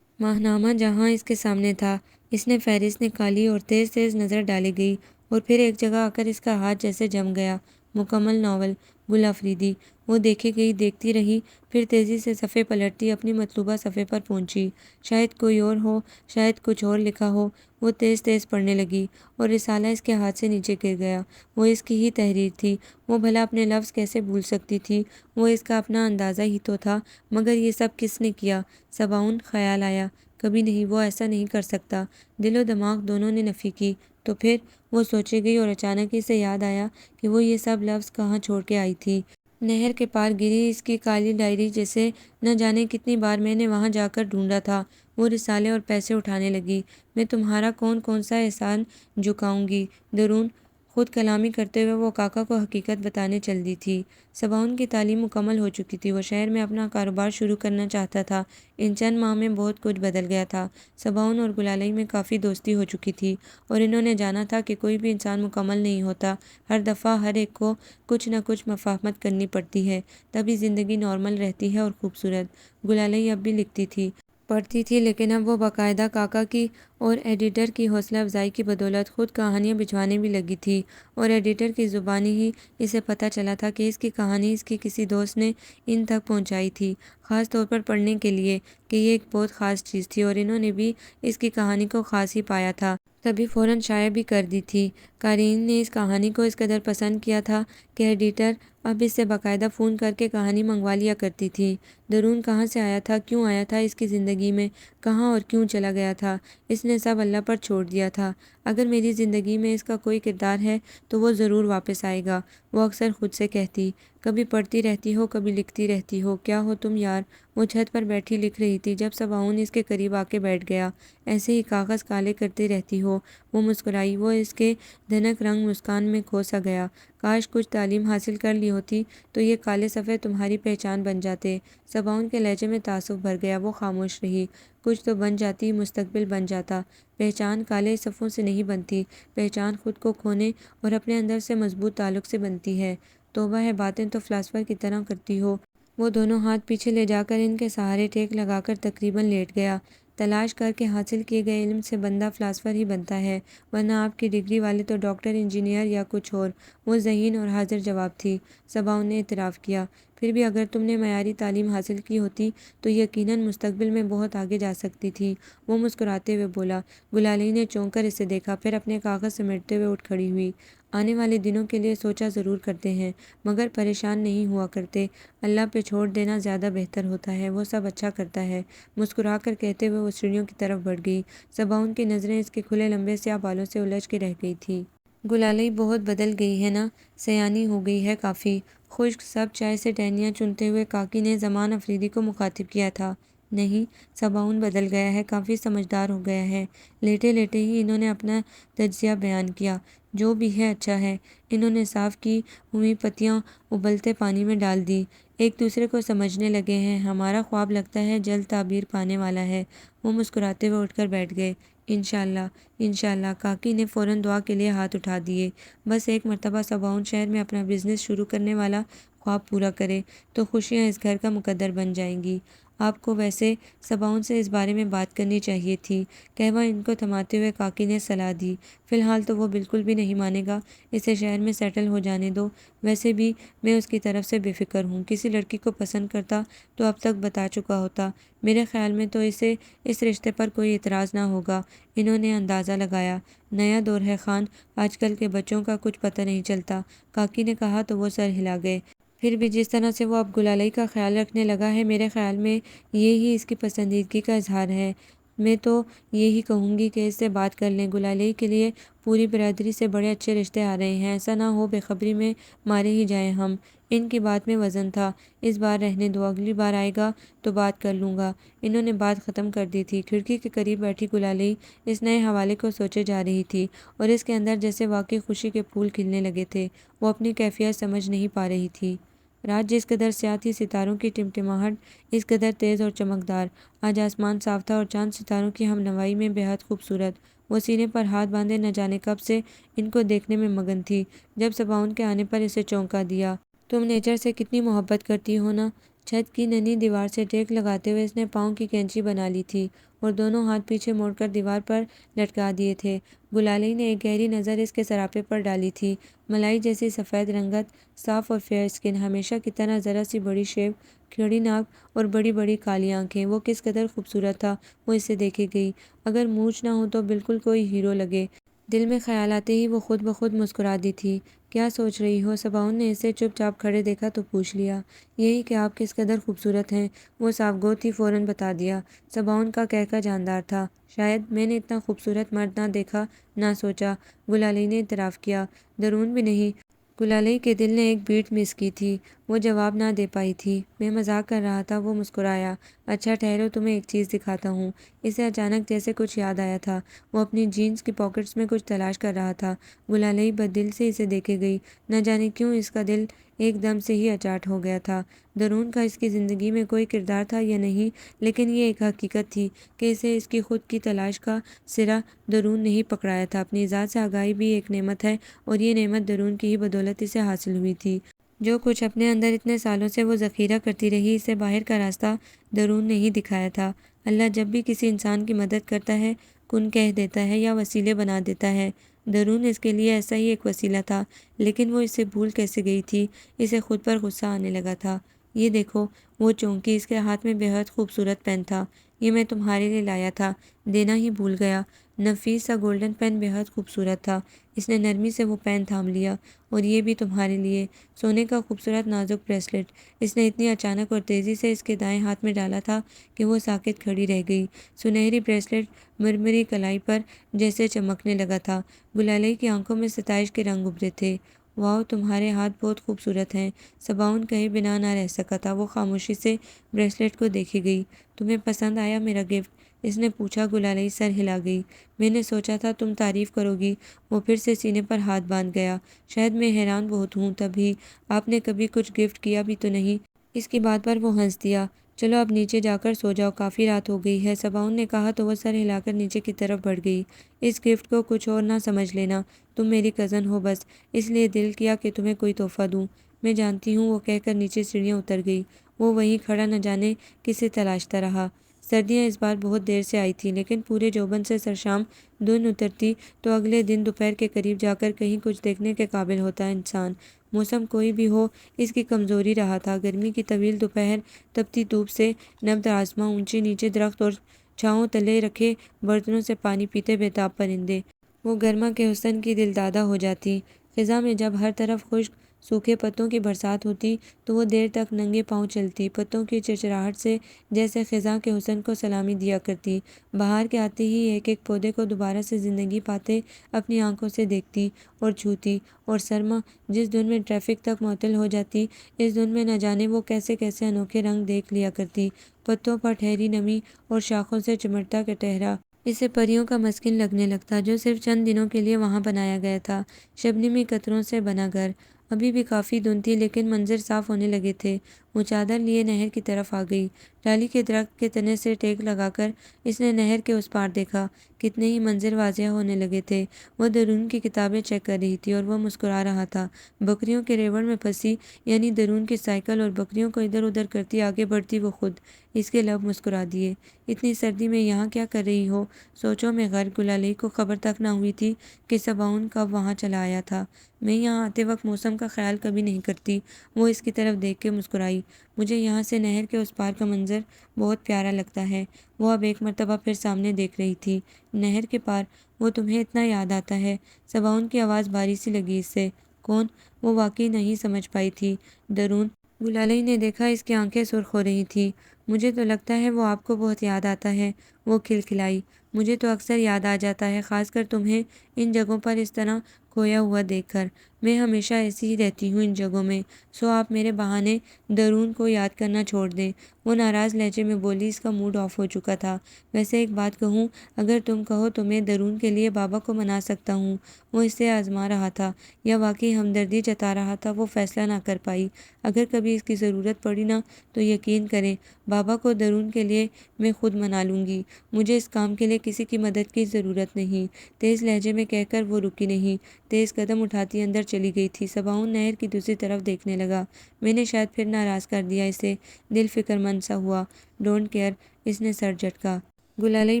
ماہنامہ جہاں اس کے سامنے تھا۔ اس نے فہرست نکالی اور تیز تیز نظر ڈالی گئی، اور پھر ایک جگہ آ کر اس کا ہاتھ جیسے جم گیا۔ مکمل ناول، گل افریدی۔ وہ دیکھے گئی، دیکھتی رہی، پھر تیزی سے صفحے پلٹتی اپنی مطلوبہ صفحے پر پہنچی۔ شاید کوئی اور ہو، شاید کچھ اور لکھا ہو۔ وہ تیز تیز پڑھنے لگی اور رسالہ اس کے ہاتھ سے نیچے گر گیا۔ وہ اس کی ہی تحریر تھی۔ وہ بھلا اپنے لفظ کیسے بھول سکتی تھی؟ وہ اس کا اپنا اندازہ ہی تو تھا۔ مگر یہ سب کس نے کیا؟ صباؤن، خیال آیا۔ کبھی نہیں، وہ ایسا نہیں کر سکتا۔ دل و دماغ دونوں نے نفی کی۔ تو پھر؟ وہ سوچے گئی اور اچانک اسے یاد آیا کہ وہ یہ سب لفظ کہاں چھوڑ کے آئی تھی۔ نہر کے پار گری اس کی کالی ڈائری جسے نہ جانے کتنی بار میں نے وہاں جا کر ڈھونڈا تھا۔ وہ رسالے اور پیسے اٹھانے لگی۔ میں تمہارا کون کون سا احسان جھکاؤں گی درون؟ خود کلامی کرتے ہوئے وہ کاکا کو حقیقت بتانے چل دی تھی۔ صباؤن کی تعلیم مکمل ہو چکی تھی۔ وہ شہر میں اپنا کاروبار شروع کرنا چاہتا تھا۔ ان چند ماہ میں بہت کچھ بدل گیا تھا۔ صباؤن اور گلالئی میں کافی دوستی ہو چکی تھی، اور انہوں نے جانا تھا کہ کوئی بھی انسان مکمل نہیں ہوتا۔ ہر دفعہ ہر ایک کو کچھ نہ کچھ مفاہمت کرنی پڑتی ہے، تبھی زندگی نارمل رہتی ہے اور خوبصورت۔ گلالئی اب بھی لکھتی تھی، پڑھتی تھی، لیکن اب وہ باقاعدہ کاکا کی اور ایڈیٹر کی حوصلہ افزائی کی بدولت خود کہانیاں بھجوانے بھی لگی تھی، اور ایڈیٹر کی زبانی ہی اسے پتہ چلا تھا کہ اس کی کہانی اس کی کسی دوست نے ان تک پہنچائی تھی، خاص طور پر پڑھنے کے لیے، کہ یہ ایک بہت خاص چیز تھی، اور انہوں نے بھی اس کی کہانی کو خاص ہی پایا تھا، تبھی فوراً شائع بھی کر دی تھی۔ قارئین نے اس کہانی کو اس قدر پسند کیا تھا کہ ایڈیٹر اب اس سے باقاعدہ فون کر کے کہانی منگوا لیا کرتی تھی۔ درون کہاں سے آیا تھا، کیوں آیا تھا اس کی زندگی میں، کہاں اور کیوں چلا گیا تھا، اس نے سب اللہ پر چھوڑ دیا تھا۔ اگر میری زندگی میں اس کا کوئی کردار ہے تو وہ ضرور واپس آئے گا، وہ اکثر خود سے کہتی۔ کبھی پڑھتی رہتی ہو، کبھی لکھتی رہتی ہو، کیا ہو تم یار؟ وہ چھت پر بیٹھی لکھ رہی تھی جب صباؤن اس کے قریب آ کے بیٹھ گیا۔ ایسے ہی کاغذ کالے کرتی رہتی ہو؟ وہ مسکرائی۔ وہ اس کے دھنک رنگ مسکان میں کھو سا گیا۔ کاش کچھ تعلیم حاصل کر لی ہوتی تو یہ کالے صفحے تمہاری پہچان بن جاتے۔ صباؤن کے لہجے میں تعصب بھر گیا۔ وہ خاموش رہی۔ کچھ تو بن جاتی، مستقبل بن جاتا۔ پہچان کالے صفحوں سے نہیں بنتی، پہچان خود کو کھونے اور اپنے اندر سے مضبوط تعلق سے بنتی ہے۔ توبہ ہے، باتیں تو فلاسفر کی طرح کرتی ہو۔ وہ دونوں ہاتھ پیچھے لے جا کر ان کے سہارے ٹیک لگا کر تقریباً لیٹ گیا۔ تلاش کر کے حاصل کیے گئے علم سے بندہ فلاسفر ہی بنتا ہے، ورنہ آپ کی ڈگری والے تو ڈاکٹر، انجینئر یا کچھ اور۔ وہ ذہین اور حاضر جواب تھی۔ صباؤن نے اعتراف کیا۔ پھر بھی اگر تم نے معیاری تعلیم حاصل کی ہوتی تو یقیناً مستقبل میں بہت آگے جا سکتی تھی، وہ مسکراتے ہوئے بولا۔ گلالئی نے چونک کر اسے دیکھا، پھر اپنے کاغذ سمیٹتے ہوئے اٹھ کھڑی ہوئی۔ آنے والے دنوں کے لیے سوچا ضرور کرتے ہیں، مگر پریشان نہیں ہوا کرتے۔ اللہ پہ چھوڑ دینا زیادہ بہتر ہوتا ہے، وہ سب اچھا کرتا ہے۔ مسکرا کر کہتے ہوئے وہ سیڑھیوں کی طرف بڑھ گئی۔ صباؤن کی نظریں اس کے کھلے لمبے سیاہ بالوں سے الجھ کے رہ گئی تھی۔ گلالئی بہت بدل گئی ہے نا، سیانی ہو گئی ہے کافی۔ خشک سب چائے سے ٹہنیاں چنتے ہوئے کاکی نے زمان افریدی کو مخاطب کیا تھا۔ نہیں، صباؤن بدل گیا ہے، کافی سمجھدار ہو گیا ہے۔ لیٹے لیٹے ہی انہوں نے اپنا تجزیہ بیان کیا۔ جو بھی ہے اچھا ہے۔ انہوں نے صاف کی ہوئی پتیاں ابلتے پانی میں ڈال دی۔ ایک دوسرے کو سمجھنے لگے ہیں۔ ہمارا خواب لگتا ہے جلد تعبیر پانے والا ہے۔ وہ مسکراتے ہوئے اٹھ کر بیٹھ گئے۔ انشاءاللہ، انشاءاللہ۔ کاکی نے فوراً دعا کے لیے ہاتھ اٹھا دیے۔ بس ایک مرتبہ صباؤن شہر میں اپنا بزنس شروع کرنے والا خواب پورا کرے تو خوشیاں اس گھر کا مقدر بن جائیں گی۔ آپ کو ویسے صباؤن سے اس بارے میں بات کرنی چاہیے تھی۔ قہوہ ان کو تھماتے ہوئے کاکی نے صلاح دی۔ فی الحال تو وہ بالکل بھی نہیں مانے گا، اسے شہر میں سیٹل ہو جانے دو۔ ویسے بھی میں اس کی طرف سے بے فکر ہوں، کسی لڑکی کو پسند کرتا تو اب تک بتا چکا ہوتا۔ میرے خیال میں تو اسے اس رشتے پر کوئی اعتراض نہ ہوگا۔ انہوں نے اندازہ لگایا، نیا دور ہے خان، آج کل کے بچوں کا کچھ پتہ نہیں چلتا۔ کاکی نے کہا تو وہ سر ہلا گئے۔ پھر بھی جس طرح سے وہ اب گلالئی کا خیال رکھنے لگا ہے، میرے خیال میں یہی اس کی پسندیدگی کا اظہار ہے۔ میں تو یہی کہوں گی کہ اس سے بات کر لیں۔ گلالئی کے لیے پوری برادری سے بڑے اچھے رشتے آ رہے ہیں، ایسا نہ ہو بے خبری میں مارے ہی جائیں ہم۔ ان کی بات میں وزن تھا۔ اس بار رہنے دو، اگلی بار آئے گا تو بات کر لوں گا۔ انہوں نے بات ختم کر دی تھی۔ کھڑکی کے قریب بیٹھی گلالئی اس نئے حوالے کو سوچے جا رہی تھی اور اس کے اندر جیسے واقعی خوشی کے پھول کھلنے لگے تھے۔ وہ اپنی کیفیت سمجھ نہیں پا رہی تھی۔ رات جس قدر سیاہ تھی، ستاروں کی ٹمٹماہٹ اس قدر تیز اور چمکدار۔ آج آسمان صاف تھا اور چاند ستاروں کی ہم نوائی میں بے حد خوبصورت۔ وہ سینے پر ہاتھ باندھے نہ جانے کب سے ان کو دیکھنے میں مگن تھی، جب صباؤن کے آنے پر اسے چونکا دیا۔ تم نیچر سے کتنی محبت کرتی ہو نا؟ چھت کی ننھی دیوار سے ٹیک لگاتے ہوئے اس نے پاؤں کی کینچی بنا لی تھی اور دونوں ہاتھ پیچھے موڑ کر دیوار پر لٹکا دیے تھے۔ گلالئی نے ایک گہری نظر اس کے سراپے پر ڈالی تھی۔ ملائی جیسی سفید رنگت، صاف اور فیئر اسکن، ہمیشہ کی طرح ذرا سی بڑی شیو، کھڑی ناک اور بڑی بڑی کالی آنکھیں۔ وہ کس قدر خوبصورت تھا، وہ اسے دیکھے گئی۔ اگر مونچھ نہ ہو تو بالکل کوئی ہیرو لگے۔ دل میں خیال آتے ہی وہ خود بخود مسکرا دی تھی۔ کیا سوچ رہی ہو؟ صباؤن نے اسے چپ چاپ کھڑے دیکھا تو پوچھ لیا۔ یہی کہ آپ کس قدر خوبصورت ہیں۔ وہ صاف گو تھی، فوراً بتا دیا۔ صباؤن کا کہکہ جاندار تھا۔ شاید میں نے اتنا خوبصورت مرد نہ دیکھا، نہ سوچا، گلالئی نے اعتراف کیا۔ درون بھی نہیں۔ گلالئی کے دل نے ایک بیٹ مس کی تھی۔ وہ جواب نہ دے پائی تھی۔ میں مذاق کر رہا تھا، وہ مسکرایا۔ اچھا ٹھہرو، تمہیں ایک چیز دکھاتا ہوں۔ اسے اچانک جیسے کچھ یاد آیا تھا۔ وہ اپنی جینز کی پاکٹس میں کچھ تلاش کر رہا تھا۔ گلالئی بددل سے اسے دیکھے گئی۔ نہ جانے کیوں اس کا دل ایک دم سے ہی اچاٹ ہو گیا تھا۔ درون کا اس کی زندگی میں کوئی کردار تھا یا نہیں، لیکن یہ ایک حقیقت تھی کہ اسے اس کی خود کی تلاش کا سرا درون نے ہی پکڑایا تھا۔ اپنی ذات سے آگاہی بھی ایک نعمت ہے اور یہ نعمت درون کی ہی بدولت اسے حاصل ہوئی تھی۔ جو کچھ اپنے اندر اتنے سالوں سے وہ ذخیرہ کرتی رہی، اسے باہر کا راستہ درون نے ہی دکھایا تھا۔ اللہ جب بھی کسی انسان کی مدد کرتا ہے، کن کہہ دیتا ہے یا وسیلے بنا دیتا ہے۔ درون اس کے لیے ایسا ہی ایک وسیلہ تھا، لیکن وہ اسے بھول کیسے گئی تھی؟ اسے خود پر غصہ آنے لگا تھا۔ یہ دیکھو، وہ چونکی، اس کے ہاتھ میں بے حد خوبصورت پین تھا۔ یہ میں تمہارے لیے لایا تھا، دینا ہی بھول گیا۔ نفیس سا گولڈن پین بے حد خوبصورت تھا۔ اس نے نرمی سے وہ پین تھام لیا۔ اور یہ بھی تمہارے لیے، سونے کا خوبصورت نازک بریسلٹ۔ اس نے اتنی اچانک اور تیزی سے اس کے دائیں ہاتھ میں ڈالا تھا کہ وہ ساکت کھڑی رہ گئی۔ سنہری بریسلٹ مرمری کلائی پر جیسے چمکنے لگا تھا۔ گلالئی کی آنکھوں میں ستائش کے رنگ ابھرے تھے۔ واؤ، تمہارے ہاتھ بہت خوبصورت ہیں۔ صباؤن کہے بنا نہ رہ سکا تھا۔ وہ خاموشی سے بریسلٹ کو دیکھے گئی۔ تمہیں پسند آیا میرا گفٹ؟ اس نے پوچھا۔ گلالئی سر ہلا گئی۔ میں نے سوچا تھا تم تعریف کرو گی۔ وہ پھر سے سینے پر ہاتھ باندھ گیا۔ شاید میں حیران بہت ہوں تبھی۔ آپ نے کبھی کچھ گفٹ کیا بھی تو نہیں۔ اس کی بات پر وہ ہنس دیا۔ چلو اب نیچے جا کر سو جاؤ، کافی رات ہو گئی ہے، صباؤن نے کہا تو وہ سر ہلا کر نیچے کی طرف بڑھ گئی۔ اس گفٹ کو کچھ اور نہ سمجھ لینا، تم میری کزن ہو بس، اس لیے دل کیا کہ تمہیں کوئی تحفہ دوں۔ میں جانتی ہوں، وہ کہہ کر نیچے سیڑھیاں اتر گئی۔ وہ وہیں کھڑا نہ جانے کسے تلاشتا رہا۔ سردیاں اس بار بہت دیر سے آئی تھیں، لیکن پورے جوبن سے سرشام دھند اترتی تو اگلے دن دوپہر کے قریب جا کر کہیں کچھ دیکھنے کے قابل ہوتا انسان۔ موسم کوئی بھی ہو، اس کی کمزوری رہا تھا۔ گرمی کی طویل دوپہر، تپتی دھوپ سے نبد آسماں، اونچے نیچے درخت اور چھاؤں تلے رکھے برتنوں سے پانی پیتے بےتاب پرندے، وہ گرما کے حسن کی دلدادہ ہو جاتی۔ خزاں میں جب ہر طرف خشک سوکھے پتوں کی برسات ہوتی تو وہ دیر تک ننگے پاؤں چلتی، پتوں کی چرچراہٹ سے جیسے خزاں کے حسن کو سلامی دیا کرتی۔ بہار کے آتے ہی ایک ایک پودے کو دوبارہ سے زندگی پاتے اپنی آنکھوں سے دیکھتی اور چھوتی۔ اور سرما جس دھن میں ٹریفک تک معطل ہو جاتی، اس دھن میں نہ جانے وہ کیسے کیسے انوکھے رنگ دیکھ لیا کرتی۔ پتوں پر ٹھہری نمی اور شاخوں سے چمٹتا کٹہرا اسے پریوں کا مسکن لگنے لگتا، جو صرف چند دنوں کے لیے وہاں بنایا گیا تھا۔ شبنمی قطروں سے بنا گھر۔ ابھی بھی کافی دھند تھی، لیکن منظر صاف ہونے لگے تھے۔ وہ چادر لیے نہر کی طرف آ گئی۔ ٹالی کے درخت کے تنے سے ٹیک لگا کر اس نے نہر کے اس پار دیکھا۔ کتنے ہی منظر واضح ہونے لگے تھے۔ وہ درون کی کتابیں چیک کر رہی تھی اور وہ مسکرا رہا تھا۔ بکریوں کے ریوڑ میں پھنسی یعنی درون کی سائیکل اور بکریوں کو ادھر ادھر کرتی آگے بڑھتی وہ خود۔ اس کے لب مسکرا دیے۔ اتنی سردی میں یہاں کیا کر رہی ہو؟ سوچوں میں غرق گلالئی کو خبر تک نہ ہوئی تھی کہ صباؤن کب وہاں چلا آیا تھا۔ میں یہاں آتے وقت موسم کا خیال کبھی نہیں کرتی۔ وہ اس کی طرف دیکھ کے مسکرائی۔ مجھے یہاں سے نہر کے اس پار کا منظر بہت پیارا لگتا ہے۔ وہ اب ایک مرتبہ پھر سامنے دیکھ رہی تھی۔ نہر کے پار وہ تمہیں اتنا یاد آتا ہے؟ صباؤن کی آواز بھاری سی لگی اس سے۔ کون؟ وہ واقعی نہیں سمجھ پائی تھی۔ درون۔ گلالئی نے دیکھا اس کی آنکھیں سرخ ہو رہی تھیں۔ مجھے تو لگتا ہے وہ آپ کو بہت یاد آتا ہے۔ وہ کھلکھلائی۔ مجھے تو اکثر یاد آ جاتا ہے، خاص کر تمہیں ان جگہوں پر اس طرح کھویا ہوا دیکھ کر۔ میں ہمیشہ ایسی ہی رہتی ہوں ان جگہوں میں، سو آپ میرے بہانے درون کو یاد کرنا چھوڑ دیں۔ وہ ناراض لہجے میں بولی۔ اس کا موڈ آف ہو چکا تھا۔ ویسے ایک بات کہوں، اگر تم کہو تو میں درون کے لیے بابا کو منا سکتا ہوں۔ وہ اس سے آزما رہا تھا یا واقعی ہمدردی جتا رہا تھا، وہ فیصلہ نہ کر پائی۔ اگر کبھی اس کی ضرورت پڑی نا تو یقین کریں بابا کو درون کے لیے میں خود منا لوں گی۔ مجھے اس کام کے لیے کسی کی مدد کی ضرورت نہیں۔ تیز لہجے میں کہہ کر وہ رکی نہیں، تیز قدم اٹھاتی اندر چلی گئی تھی۔ صباؤن نہر کی دوسری طرف دیکھنے لگا۔ میں نے شاید پھر ناراض کر دیا اسے، دل فکر مند سا ہوا۔ ڈونٹ کیئر، اس نے سر جھٹکا۔ گلالئی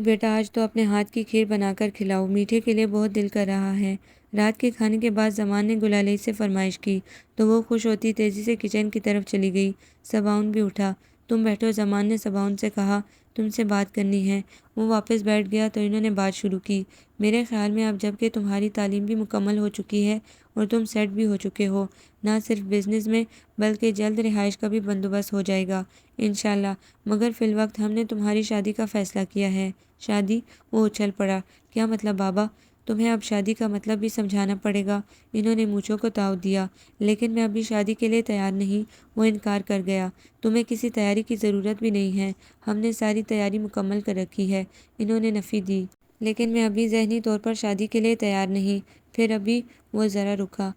بیٹا آج تو اپنے ہاتھ کی کھیر بنا کر کھلاؤ، میٹھے کے لیے بہت دل کر رہا ہے۔ رات کے کھانے کے بعد زمان نے گلالئی سے فرمائش کی تو وہ خوش ہوتی تیزی سے کچن کی طرف چلی گئی۔ صباؤن بھی اٹھا۔ تم بیٹھو، زمان نے صباؤن سے کہا، تم سے بات کرنی ہے۔ وہ واپس بیٹھ گیا تو انہوں نے بات شروع کی۔ میرے خیال میں اب جب کہ تمہاری تعلیم بھی مکمل ہو چکی ہے اور تم سیٹ بھی ہو چکے ہو، نہ صرف بزنس میں بلکہ جلد رہائش کا بھی بندوبست ہو جائے گا انشاءاللہ، مگر فی الوقت ہم نے تمہاری شادی کا فیصلہ کیا ہے۔ شادی؟ وہ اچھل پڑا۔ کیا مطلب بابا؟ تمہیں اب شادی کا مطلب بھی سمجھانا پڑے گا۔ انہوں نے مونچھوں کو تاؤ دیا۔ لیکن میں ابھی شادی کے لیے تیار نہیں، وہ انکار کر گیا۔ تمہیں کسی تیاری کی ضرورت بھی نہیں ہے، ہم نے ساری تیاری مکمل کر رکھی ہے، انہوں نے نفی دی۔ لیکن میں ابھی ذہنی طور پر شادی کے لیے تیار نہیں۔ پھر ابھی؟ وہ ذرا رکا۔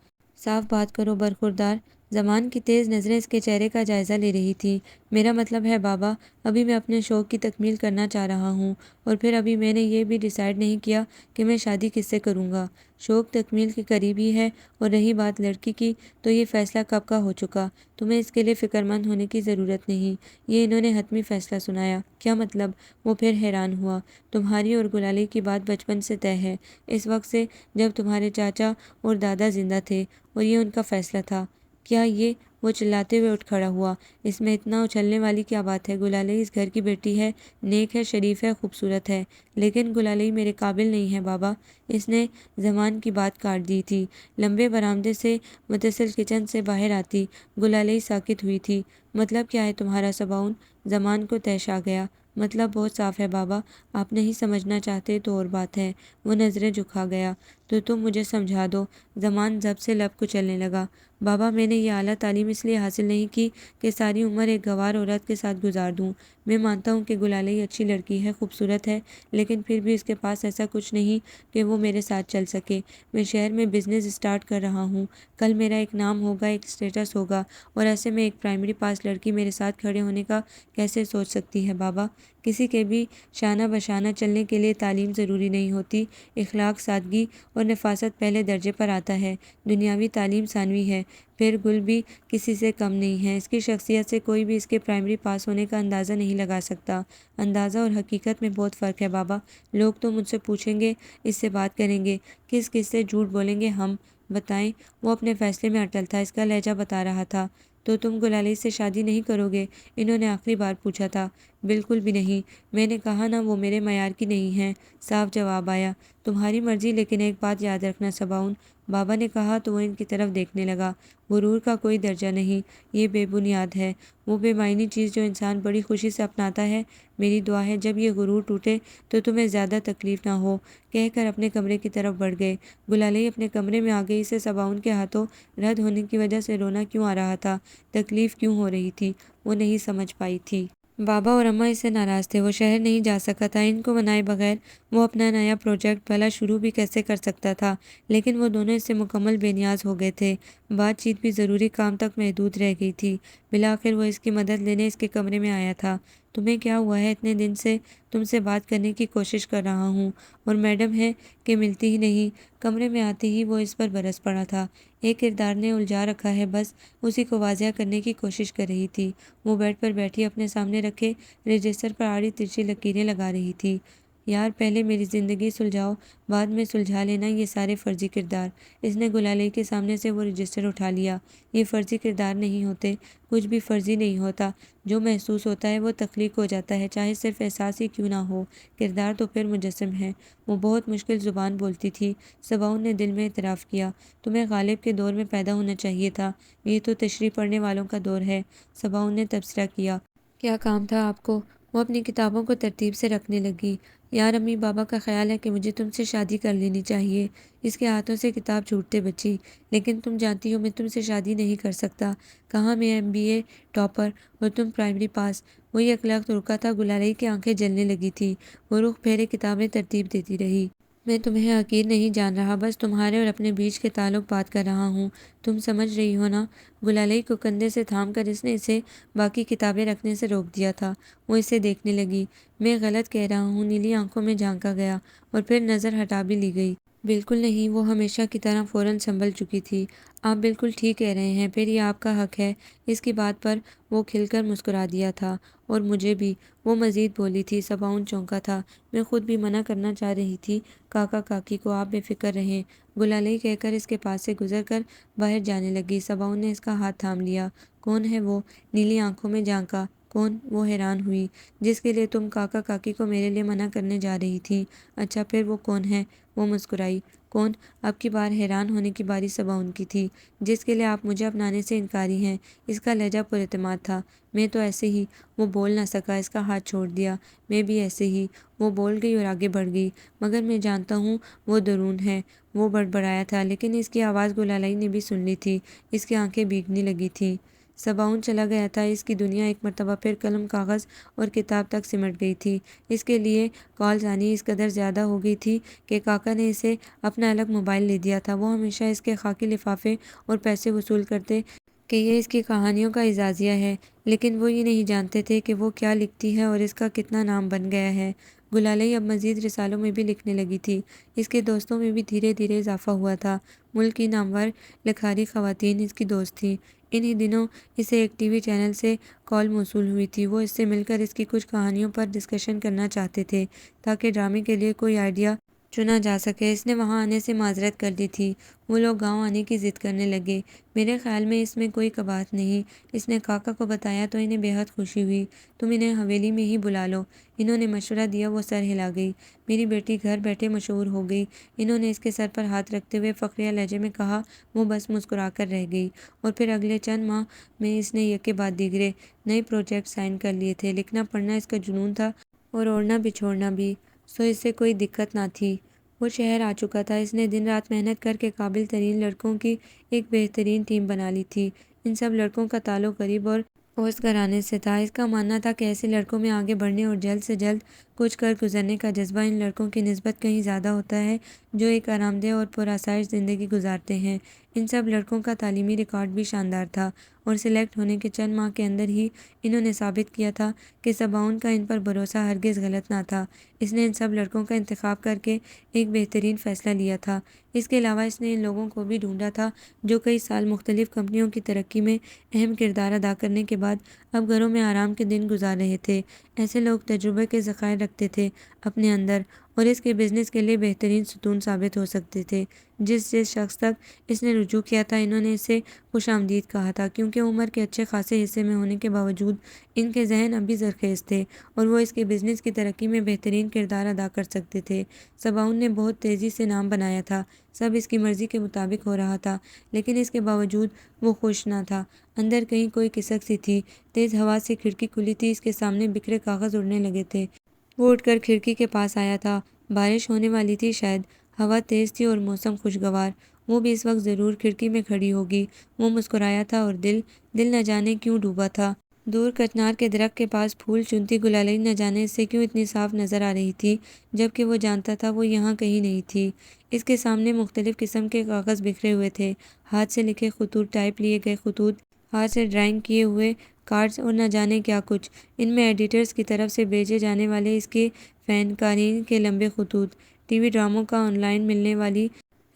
صاف بات کرو برخوردار۔ زمان کی تیز نظریں اس کے چہرے کا جائزہ لے رہی تھیں۔ میرا مطلب ہے بابا، ابھی میں اپنے شوق کی تکمیل کرنا چاہ رہا ہوں، اور پھر ابھی میں نے یہ بھی ڈیسائیڈ نہیں کیا کہ میں شادی کس سے کروں گا۔ شوق تکمیل کے قریب ہی ہے، اور رہی بات لڑکی کی تو یہ فیصلہ کب کا ہو چکا، تمہیں اس کے لیے فکر مند ہونے کی ضرورت نہیں۔ یہ انہوں نے حتمی فیصلہ سنایا۔ کیا مطلب؟ وہ پھر حیران ہوا۔ تمہاری اور گلالئی کی بات بچپن سے طے ہے، اس وقت سے جب تمہارے چاچا اور دادا زندہ تھے، اور یہ ان کا فیصلہ تھا۔ کیا یہ؟ وہ چلاتے ہوئے اٹھ کھڑا ہوا۔ اس میں اتنا اچھلنے والی کیا بات ہے؟ گلالئی اس گھر کی بیٹی ہے، نیک ہے، شریف ہے، خوبصورت ہے۔ لیکن گلالئی میرے قابل نہیں ہے بابا، اس نے زمان کی بات کاٹ دی تھی۔ لمبے برآمدے سے متصل کچن سے باہر آتی گلالئی ساکت ہوئی تھی۔ مطلب کیا ہے تمہارا صباؤن؟ زمان کو طیش آ گیا۔ مطلب بہت صاف ہے بابا، آپ نہیں سمجھنا چاہتے تو اور بات ہے۔ وہ نظریں جھکا گیا۔ تو تم مجھے سمجھا دو۔ زمان ضبط سے لب کچلنے لگا۔ بابا میں نے یہ اعلیٰ تعلیم اس لیے حاصل نہیں کی کہ ساری عمر ایک گنوار عورت کے ساتھ گزار دوں۔ میں مانتا ہوں کہ گلالئی اچھی لڑکی ہے، خوبصورت ہے، لیکن پھر بھی اس کے پاس ایسا کچھ نہیں کہ وہ میرے ساتھ چل سکے۔ میں شہر میں بزنس اسٹارٹ کر رہا ہوں، کل میرا ایک نام ہوگا، ایک اسٹیٹس ہوگا، اور ایسے میں ایک پرائمری پاس لڑکی میرے ساتھ کھڑے ہونے کا کیسے سوچ سکتی ہے بابا؟ کسی کے بھی شانہ بشانہ چلنے کے لیے تعلیم ضروری نہیں ہوتی، اخلاق، سادگی اور نفاست پہلے درجے پر آتا ہے، دنیاوی تعلیم ثانوی ہے۔ پھر گل بھی کسی سے کم نہیں ہے، اس کی شخصیت سے کوئی بھی اس کے پرائمری پاس ہونے کا اندازہ نہیں لگا سکتا۔ اندازہ اور حقیقت میں بہت فرق ہے بابا، لوگ تو مجھ سے پوچھیں گے، اس سے بات کریں گے، کس کس سے جھوٹ بولیں گے ہم، بتائیں۔ وہ اپنے فیصلے میں اٹل تھا، اس کا لہجہ بتا رہا تھا۔ تو تم گلالئی سے شادی نہیں کرو گے؟ انہوں نے آخری بار پوچھا تھا۔ بالکل بھی نہیں، میں نے کہا نا وہ میرے معیار کی نہیں ہیں، صاف جواب آیا۔ تمہاری مرضی، لیکن ایک بات یاد رکھنا صباؤن، بابا نے کہا تو وہ ان کی طرف دیکھنے لگا۔ غرور کا کوئی درجہ نہیں، یہ بے بنیاد ہے، وہ بے معنی چیز جو انسان بڑی خوشی سے اپناتا ہے۔ میری دعا ہے جب یہ غرور ٹوٹے تو تمہیں زیادہ تکلیف نہ ہو، کہہ کر اپنے کمرے کی طرف بڑھ گئے۔ گلالئی اپنے کمرے میں آ گئی۔ اسے صباؤن کے ہاتھوں رد ہونے کی وجہ سے رونا کیوں آ رہا تھا، تکلیف کیوں ہو رہی تھی، وہ نہیں سمجھ پائی تھی۔ بابا اور اماں اس سے ناراض تھے، وہ شہر نہیں جا سکا تھا، ان کو منائے بغیر وہ اپنا نیا پروجیکٹ بھلا شروع بھی کیسے کر سکتا تھا، لیکن وہ دونوں اس سے مکمل بے نیاز ہو گئے تھے۔ بات چیت بھی ضروری کام تک محدود رہ گئی تھی۔ بالآخر وہ اس کی مدد لینے اس کے کمرے میں آیا تھا۔ تمہیں کیا ہوا ہے؟ اتنے دن سے تم سے بات کرنے کی کوشش کر رہا ہوں اور میڈم ہے کہ ملتی ہی نہیں۔ کمرے میں آتے ہی وہ اس پر برس پڑا تھا۔ ایک کردار نے الجھا رکھا ہے، بس اسی کو واضح کرنے کی کوشش کر رہی تھی۔ وہ بیڈ پر بیٹھی اپنے سامنے رکھے رجسٹر پر آڑی ترچھی لکیریں لگا رہی تھی۔ یار پہلے میری زندگی سلجھاؤ، بعد میں سلجھا لینا یہ سارے فرضی کردار۔ اس نے گلالئی کے سامنے سے وہ رجسٹر اٹھا لیا۔ یہ فرضی کردار نہیں ہوتے، کچھ بھی فرضی نہیں ہوتا، جو محسوس ہوتا ہے وہ تخلیق ہو جاتا ہے، چاہے صرف احساس ہی کیوں نہ ہو۔ کردار تو پھر مجسم ہے۔ وہ بہت مشکل زبان بولتی تھی۔ صباؤن نے دل میں اعتراف کیا۔ تمہیں غالب کے دور میں پیدا ہونا چاہیے تھا، یہ تو تشریح پڑھنے والوں کا دور ہے۔ صباؤن نے تبصرہ کیا۔ کیا کام تھا آپ کو؟ وہ اپنی کتابوں کو ترتیب سے رکھنے لگی۔ یار امی بابا کا خیال ہے کہ مجھے تم سے شادی کر لینی چاہیے۔ اس کے ہاتھوں سے کتاب چھوٹتے بچی۔ لیکن تم جانتی ہو میں تم سے شادی نہیں کر سکتا۔ کہاں میں MBA ٹاپر اور تم پرائمری پاس۔ وہ ایک لخت رکا تھا، گلالئی کی آنکھیں جلنے لگی تھی۔ وہ رخ پھیرے کتابیں ترتیب دیتی رہی۔ میں تمہیں حقیر نہیں جان رہا، بس تمہارے اور اپنے بیچ کے تعلق بات کر رہا ہوں۔ تم سمجھ رہی ہو نا؟ گلالئی کو کندھے سے تھام کر اس نے اسے باقی کتابیں رکھنے سے روک دیا تھا۔ وہ اسے دیکھنے لگی۔ میں غلط کہہ رہا ہوں؟ نیلی آنکھوں میں جھانکا گیا اور پھر نظر ہٹا بھی لی گئی۔ بالکل نہیں، وہ ہمیشہ کی طرح فوراً سنبھل چکی تھی۔ آپ بالکل ٹھیک کہہ رہے ہیں، پھر یہ آپ کا حق ہے۔ اس کی بات پر وہ کھل کر مسکرا دیا تھا۔ اور مجھے بھی، وہ مزید بولی تھی۔ صباؤن چونکا تھا۔ میں خود بھی منع کرنا چاہ رہی تھی کاکا کاکی کو، آپ بے فکر رہیں، گلالئی کہہ کر اس کے پاس سے گزر کر باہر جانے لگی۔ صباؤن نے اس کا ہاتھ تھام لیا۔ کون ہے وہ؟ نیلی آنکھوں میں جھانکا۔ کون؟ وہ حیران ہوئی۔ جس کے لیے تم کاکا کاکی کو میرے لیے منع کرنے جا رہی تھی؟ اچھا پھر وہ کون ہے؟ وہ مسکرائی۔ کون؟ اب کی بار حیران ہونے کی باری صباؤن کی تھی۔ جس کے لیے آپ مجھے اپنانے سے انکاری ہیں۔ اس کا لہجہ پر اعتماد تھا۔ میں تو ایسے ہی۔ وہ بول نہ سکا، اس کا ہاتھ چھوڑ دیا۔ میں بھی ایسے ہی۔ وہ بول گئی اور آگے بڑھ گئی۔ مگر میں جانتا ہوں وہ درون ہے۔ وہ بڑبڑایا تھا، لیکن اس کی آواز گلالئی نے بھی سن لی تھی۔ اس کی آنکھیں بھیگنے لگی تھیں۔ صباؤن چلا گیا تھا۔ اس کی دنیا ایک مرتبہ پھر قلم کاغذ اور کتاب تک سمٹ گئی تھی۔ اس کے لیے کالز آنی اس قدر زیادہ ہو گئی تھی کہ کاکا نے اسے اپنا الگ موبائل لے دیا تھا۔ وہ ہمیشہ اس کے خاکی لفافے اور پیسے وصول کرتے کہ یہ اس کی کہانیوں کا اعزازیہ ہے، لیکن وہ یہ نہیں جانتے تھے کہ وہ کیا لکھتی ہے اور اس کا کتنا نام بن گیا ہے۔ گلالئی اب مزید رسالوں میں بھی لکھنے لگی تھی۔ اس کے دوستوں میں بھی دھیرے دھیرے اضافہ ہوا تھا۔ ملک کی نامور لکھاری خواتین اس کی دوست تھیں۔ انہی دنوں اسے ایک TV چینل سے کال موصول ہوئی تھی۔ وہ اس سے مل کر اس کی کچھ کہانیوں پر ڈسکشن کرنا چاہتے تھے تاکہ ڈرامے کے لیے کوئی آئیڈیا چنا جا سکے۔ اس نے وہاں آنے سے معذرت کر دی تھی۔ وہ لوگ گاؤں آنے کی ضد کرنے لگے۔ میرے خیال میں اس میں کوئی قباحت نہیں۔ اس نے کاکا کو بتایا تو انہیں بے حد خوشی ہوئی۔ تم انہیں حویلی میں ہی بلا لو۔ انہوں نے مشورہ دیا۔ وہ سر ہلا گئی۔ میری بیٹی گھر بیٹھے مشہور ہو گئی۔ انہوں نے اس کے سر پر ہاتھ رکھتے ہوئے فخریہ لہجے میں کہا۔ وہ بس مسکرا کر رہ گئی۔ اور پھر اگلے چند ماہ میں اس نے یکے بعد دیگرے نئے پروجیکٹ سائن کر لیے تھے۔ لکھنا پڑھنا اس کا جنون تھا اور اوڑھنا بچھوڑنا بھی، سو اس سے کوئی دقت نہ تھی۔ وہ شہر آ چکا تھا۔ اس نے دن رات محنت کر کے قابل ترین لڑکوں کی ایک بہترین ٹیم بنا لی تھی۔ ان سب لڑکوں کا تعلق غریب اور اوسط گھرانے سے تھا۔ اس کا ماننا تھا کہ ایسے لڑکوں میں آگے بڑھنے اور جلد سے جلد کچھ کر گزرنے کا جذبہ ان لڑکوں کی نسبت کہیں زیادہ ہوتا ہے جو ایک آرام دہ اور پرآسائش زندگی گزارتے ہیں۔ ان سب لڑکوں کا تعلیمی ریکارڈ بھی شاندار تھا اور سلیکٹ ہونے کے چند ماہ کے اندر ہی انہوں نے ثابت کیا تھا کہ صباؤن کا ان پر بھروسہ ہرگز غلط نہ تھا۔ اس نے ان سب لڑکوں کا انتخاب کر کے ایک بہترین فیصلہ لیا تھا۔ اس کے علاوہ اس نے ان لوگوں کو بھی ڈھونڈا تھا جو کئی سال مختلف کمپنیوں کی ترقی میں اہم کردار ادا کرنے کے بعد اب گھروں میں آرام کے دن گزار رہے تھے۔ ایسے لوگ تجربے کے ذخائر رکھتے تھے اپنے اندر اور اس کے بزنس کے لیے بہترین ستون ثابت ہو سکتے تھے۔ جس شخص تک اس نے رجوع کیا تھا انہوں نے اسے خوش آمدید کہا تھا، کیونکہ عمر کے اچھے خاصے حصے میں ہونے کے باوجود ان کے ذہن اب بھی زرخیز تھے اور وہ اس کے بزنس کی ترقی میں بہترین کردار ادا کر سکتے تھے۔ صباؤن نے بہت تیزی سے نام بنایا تھا۔ سب اس کی مرضی کے مطابق ہو رہا تھا، لیکن اس کے باوجود وہ خوش نہ تھا۔ اندر کہیں کوئی کسک سی تھی۔ تیز ہوا سے کھڑکی کھلی تھی۔ اس کے سامنے بکھرے کاغذ اڑنے لگے تھے۔ وہ اٹھ کر کھڑکی کے پاس آیا تھا۔ بارش ہونے والی تھی شاید۔ ہوا تیز تھی اور موسم خوشگوار۔ وہ بھی اس وقت ضرور کھڑکی میں کھڑی ہوگی۔ وہ مسکرایا تھا اور دل نہ جانے کیوں ڈوبا تھا۔ دور کچنار کے درخت کے پاس پھول چنتی گلالئی نہ جانے اس سے کیوں اتنی صاف نظر آ رہی تھی، جبکہ وہ جانتا تھا وہ یہاں کہیں نہیں تھی۔ اس کے سامنے مختلف قسم کے کاغذ بکھرے ہوئے تھے، ہاتھ سے لکھے خطوط، ٹائپ لیے گئے خطوط، ہاتھ سے ڈرائنگ کیے ہوئے کارڈز اور نہ جانے کیا کچھ۔ ان میں ایڈیٹرز کی طرف سے بھیجے جانے والے اس کے فین قارئین کے لمبے خطوط، ٹی وی ڈراموں کا آن لائن ملنے والی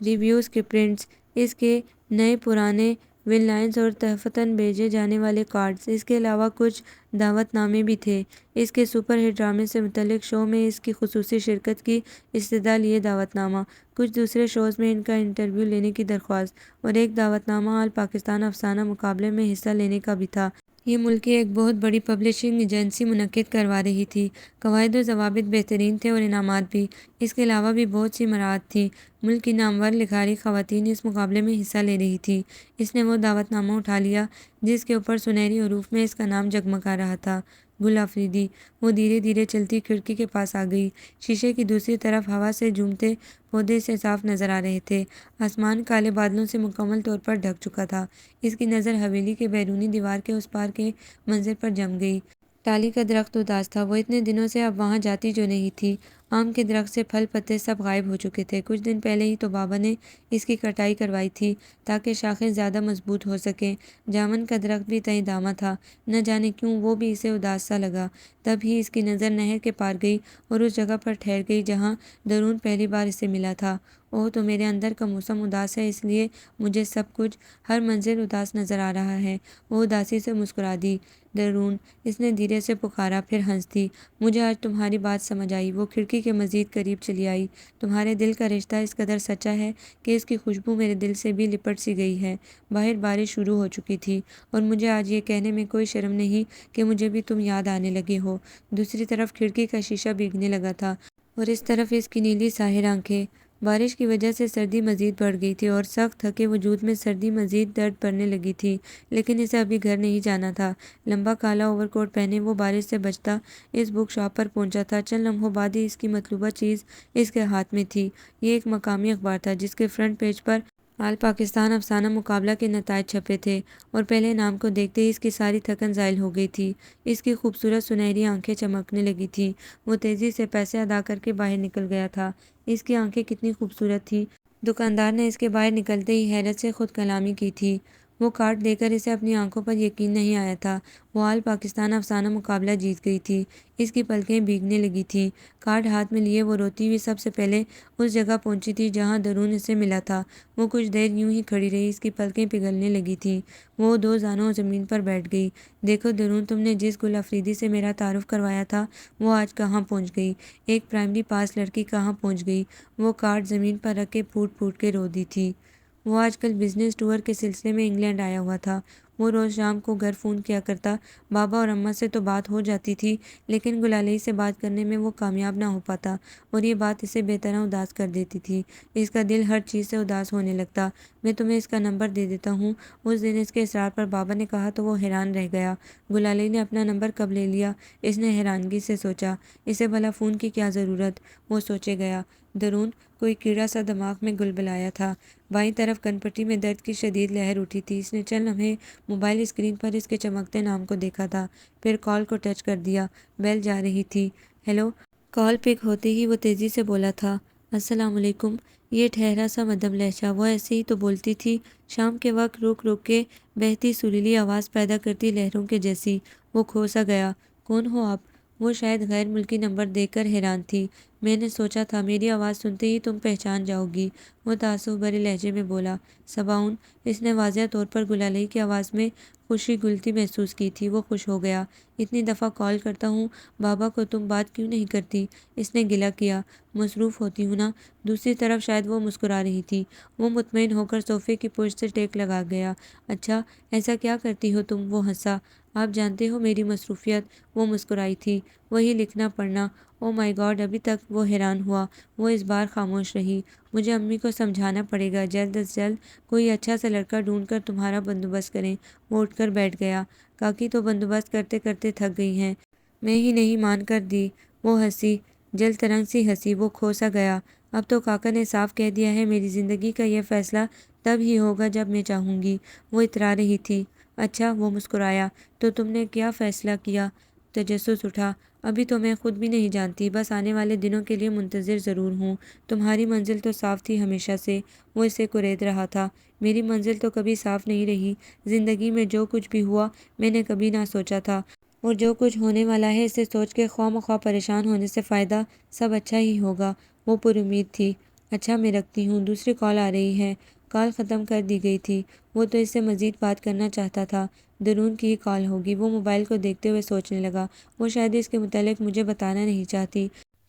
ریویوز کے پرنٹس، اس کے نئے پرانے ون لائنز اور تحفتاً بھیجے جانے والے کارڈز۔ اس کے علاوہ کچھ دعوت نامے بھی تھے، اس کے سپر ہٹ ڈرامے سے متعلق شو میں اس کی خصوصی شرکت کی استدعا لیے دعوت نامہ، کچھ دوسرے شوز میں ان کا انٹرویو لینے کی درخواست، اور ایک دعوت نامہ آل پاکستان افسانہ مقابلے میں حصہ لینے کا بھی تھا۔ یہ ملک کی ایک بہت بڑی پبلشنگ ایجنسی منعقد کروا رہی تھی۔ قواعد و ضوابط بہترین تھے اور انعامات بھی۔ اس کے علاوہ بھی بہت سی مراعات تھیں۔ ملک کی نامور لکھاری خواتین اس مقابلے میں حصہ لے رہی تھیں۔ اس نے وہ دعوت نامہ اٹھا لیا جس کے اوپر سنہری حروف میں اس کا نام جگمگا رہا تھا، گل آفریدی۔ وہ دھیرے دھیرے چلتی کھڑکی کے پاس آ گئی۔ شیشے کی دوسری طرف ہوا سے جھومتے پودے سے صاف نظر آ رہے تھے۔ آسمان کالے بادلوں سے مکمل طور پر ڈھک چکا تھا۔ اس کی نظر حویلی کے بیرونی دیوار کے اس پار کے منظر پر جم گئی۔ ٹالی کا درخت اداس تھا، وہ اتنے دنوں سے اب وہاں جاتی جو نہیں تھی۔ آم کے درخت سے پھل پتے سب غائب ہو چکے تھے۔ کچھ دن پہلے ہی تو بابا نے اس کی کٹائی کروائی تھی تاکہ شاخیں زیادہ مضبوط ہو سکیں۔ جامن کا درخت بھی تئیں دامہ تھا، نہ جانے کیوں وہ بھی اسے اداس سا لگا۔ تب ہی اس کی نظر نہر کے پار گئی اور اس جگہ پر ٹھہر گئی جہاں درون پہلی بار اسے ملا تھا۔ اوہ، تو میرے اندر کا موسم اداس ہے، اس لیے مجھے سب کچھ، ہر منظر اداس نظر آ رہا ہے۔ وہ اداسی سے مسکرا دی۔ درون، اس نے دھیرے سے پکارا، پھر ہنس دی۔ مجھے آج تمہاری بات سمجھ آئی۔ وہ کھڑکی کے مزید قریب چلی آئی۔ تمہارے دل کا رشتہ اس قدر سچا ہے کہ اس کی خوشبو میرے دل سے بھی لپٹ سی گئی ہے۔ باہر بارش شروع ہو چکی تھی اور مجھے آج یہ کہنے میں کوئی شرم نہیں کہ مجھے بھی تم یاد آنے لگے ہو۔ دوسری طرف کھڑکی کا شیشہ بھیگنے لگا تھا اور اس طرف اس کی نیلی ساحر آنکھیں۔ بارش کی وجہ سے سردی مزید بڑھ گئی تھی اور سخت تھکے وجود میں سردی مزید درد بڑھنے لگی تھی، لیکن اسے ابھی گھر نہیں جانا تھا۔ لمبا کالا اوور کوٹ پہنے وہ بارش سے بچتا اس بک شاپ پر پہنچا تھا۔ چند لمحوں بعد ہی اس کی مطلوبہ چیز اس کے ہاتھ میں تھی۔ یہ ایک مقامی اخبار تھا جس کے فرنٹ پیج پر آل پاکستان افسانہ مقابلہ کے نتائج چھپے تھے، اور پہلے نام کو دیکھتے ہی اس کی ساری تھکن زائل ہو گئی تھی۔ اس کی خوبصورت سنہری آنکھیں چمکنے لگی تھیں۔ وہ تیزی سے پیسے ادا کر کے باہر نکل گیا تھا۔ اس کی آنکھیں کتنی خوبصورت تھیں۔ دکاندار نے اس کے باہر نکلتے ہی حیرت سے خود کلامی کی تھی۔ وہ کارڈ دے کر اسے اپنی آنکھوں پر یقین نہیں آیا تھا۔ وہ آل پاکستان افسانہ مقابلہ جیت گئی تھی۔ اس کی پلکیں بھیگنے لگی تھیں۔ کارڈ ہاتھ میں لیے وہ روتی ہوئی سب سے پہلے اس جگہ پہنچی تھی جہاں درون اسے ملا تھا۔ وہ کچھ دیر یوں ہی کھڑی رہی، اس کی پلکیں پگھلنے لگی تھیں۔ وہ دو زانوں زمین پر بیٹھ گئی۔ دیکھو درون، تم نے جس گل آفریدی سے میرا تعارف کروایا تھا وہ آج کہاں پہنچ گئی؟ ایک پرائمری پاس لڑکی کہاں پہنچ گئی؟ وہ کارڈ زمین پر رکھ کے پھوٹ پھوٹ کے رو دی تھی۔ وہ آج کل بزنس ٹور کے سلسلے میں انگلینڈ آیا ہوا تھا۔ وہ روز شام کو گھر فون کیا کرتا۔ بابا اور اماں سے تو بات ہو جاتی تھی، لیکن گلالئی سے بات کرنے میں وہ کامیاب نہ ہو پاتا، اور یہ بات اسے بے طرح اداس کر دیتی تھی۔ اس کا دل ہر چیز سے اداس ہونے لگتا۔ میں تمہیں اس کا نمبر دے دیتا ہوں۔ اس دن اس کے اصرار پر بابا نے کہا تو وہ حیران رہ گیا۔ گلالئی نے اپنا نمبر کب لے لیا؟ اس نے حیرانگی سے سوچا۔ اسے بھلا فون کی کیا ضرورت؟ وہ سوچے گیا۔ درون، کوئی کیڑا سا دماغ میں گلبلایا تھا۔ بائیں طرف کن پٹی میں درد کی شدید لہر اٹھی تھی۔ اس نے چند لمحے موبائل اسکرین پر اس کے چمکتے نام کو دیکھا تھا، پھر کال کو ٹچ کر دیا۔ بیل جا رہی تھی۔ ہیلو۔ کال پک ہوتے ہی وہ تیزی سے بولا تھا، السلام علیکم۔ یہ ٹھہرا سا مدھم لہجہ، وہ ایسے ہی تو بولتی تھی، شام کے وقت رک رک کے بہتی سریلی آواز پیدا کرتی لہروں کے جیسی۔ وہ کھو سا گیا۔ کون ہو آپ؟ وہ شاید غیر ملکی نمبر دیکھ کر حیران تھی۔ میں نے سوچا تھا میری آواز سنتے ہی تم پہچان جاؤ گی، وہ تعصب بھرے لہجے میں بولا۔ صباؤن، اس نے واضح طور پر گلالئی کی آواز میں خوشی گلتی محسوس کی تھی۔ وہ خوش ہو گیا۔ اتنی دفعہ کال کرتا ہوں بابا کو، تم بات کیوں نہیں کرتی؟ اس نے گلہ کیا۔ مصروف ہوتی ہوں نا۔ دوسری طرف شاید وہ مسکرا رہی تھی۔ وہ مطمئن ہو کر صوفے کی پشت سے ٹیک لگا گیا۔ اچھا، ایسا کیا کرتی ہو تم؟ وہ ہنسا۔ آپ جانتے ہو میری مصروفیت، وہ مسکرائی تھی، وہی لکھنا پڑھنا۔ او مائی گاڈ، ابھی تک وہ حیران ہوا۔ وہ اس بار خاموش رہی۔ مجھے امی کو سمجھانا پڑے گا، جلد از جلد کوئی اچھا سا لڑکا ڈھونڈ کر تمہارا بندوبست کریں۔ وہ اٹھ کر بیٹھ گیا۔ کاکی تو بندوبست کرتے کرتے تھک گئی ہیں، میں ہی نہیں مان کر دی۔ وہ ہنسی، جل ترنگ سی ہنسی۔ وہ کھو سا گیا۔ اب تو کاکا نے صاف کہہ دیا ہے، میری زندگی کا یہ فیصلہ تب ہی ہوگا جب میں چاہوں گی۔ وہ اترا رہی تھی۔ اچھا، وہ مسکرایا۔ تو تم نے کیا فیصلہ کیا؟ تجسس اٹھا۔ ابھی تو میں خود بھی نہیں جانتی، بس آنے والے دنوں کے لیے منتظر ضرور ہوں۔ تمہاری منزل تو صاف تھی ہمیشہ سے۔ وہ اسے کرید رہا تھا۔ میری منزل تو کبھی صاف نہیں رہی۔ زندگی میں جو کچھ بھی ہوا میں نے کبھی نہ سوچا تھا، اور جو کچھ ہونے والا ہے اسے سوچ کے خواہ مخواہ پریشان ہونے سے فائدہ، سب اچھا ہی ہوگا۔ وہ پر امید تھی۔ اچھا، میں رکھتی ہوں، دوسری کال آ رہی ہے۔ کال ختم کر دی گئی تھی۔ وہ تو اس سے مزید بات کرنا چاہتا تھا۔ درون کی ہی کال ہوگی۔ وہ موبائل کو دیکھتے ہوئے سوچنے لگا، وہ شاید اس کے متعلق مجھے بتانا نہیں چاہتی۔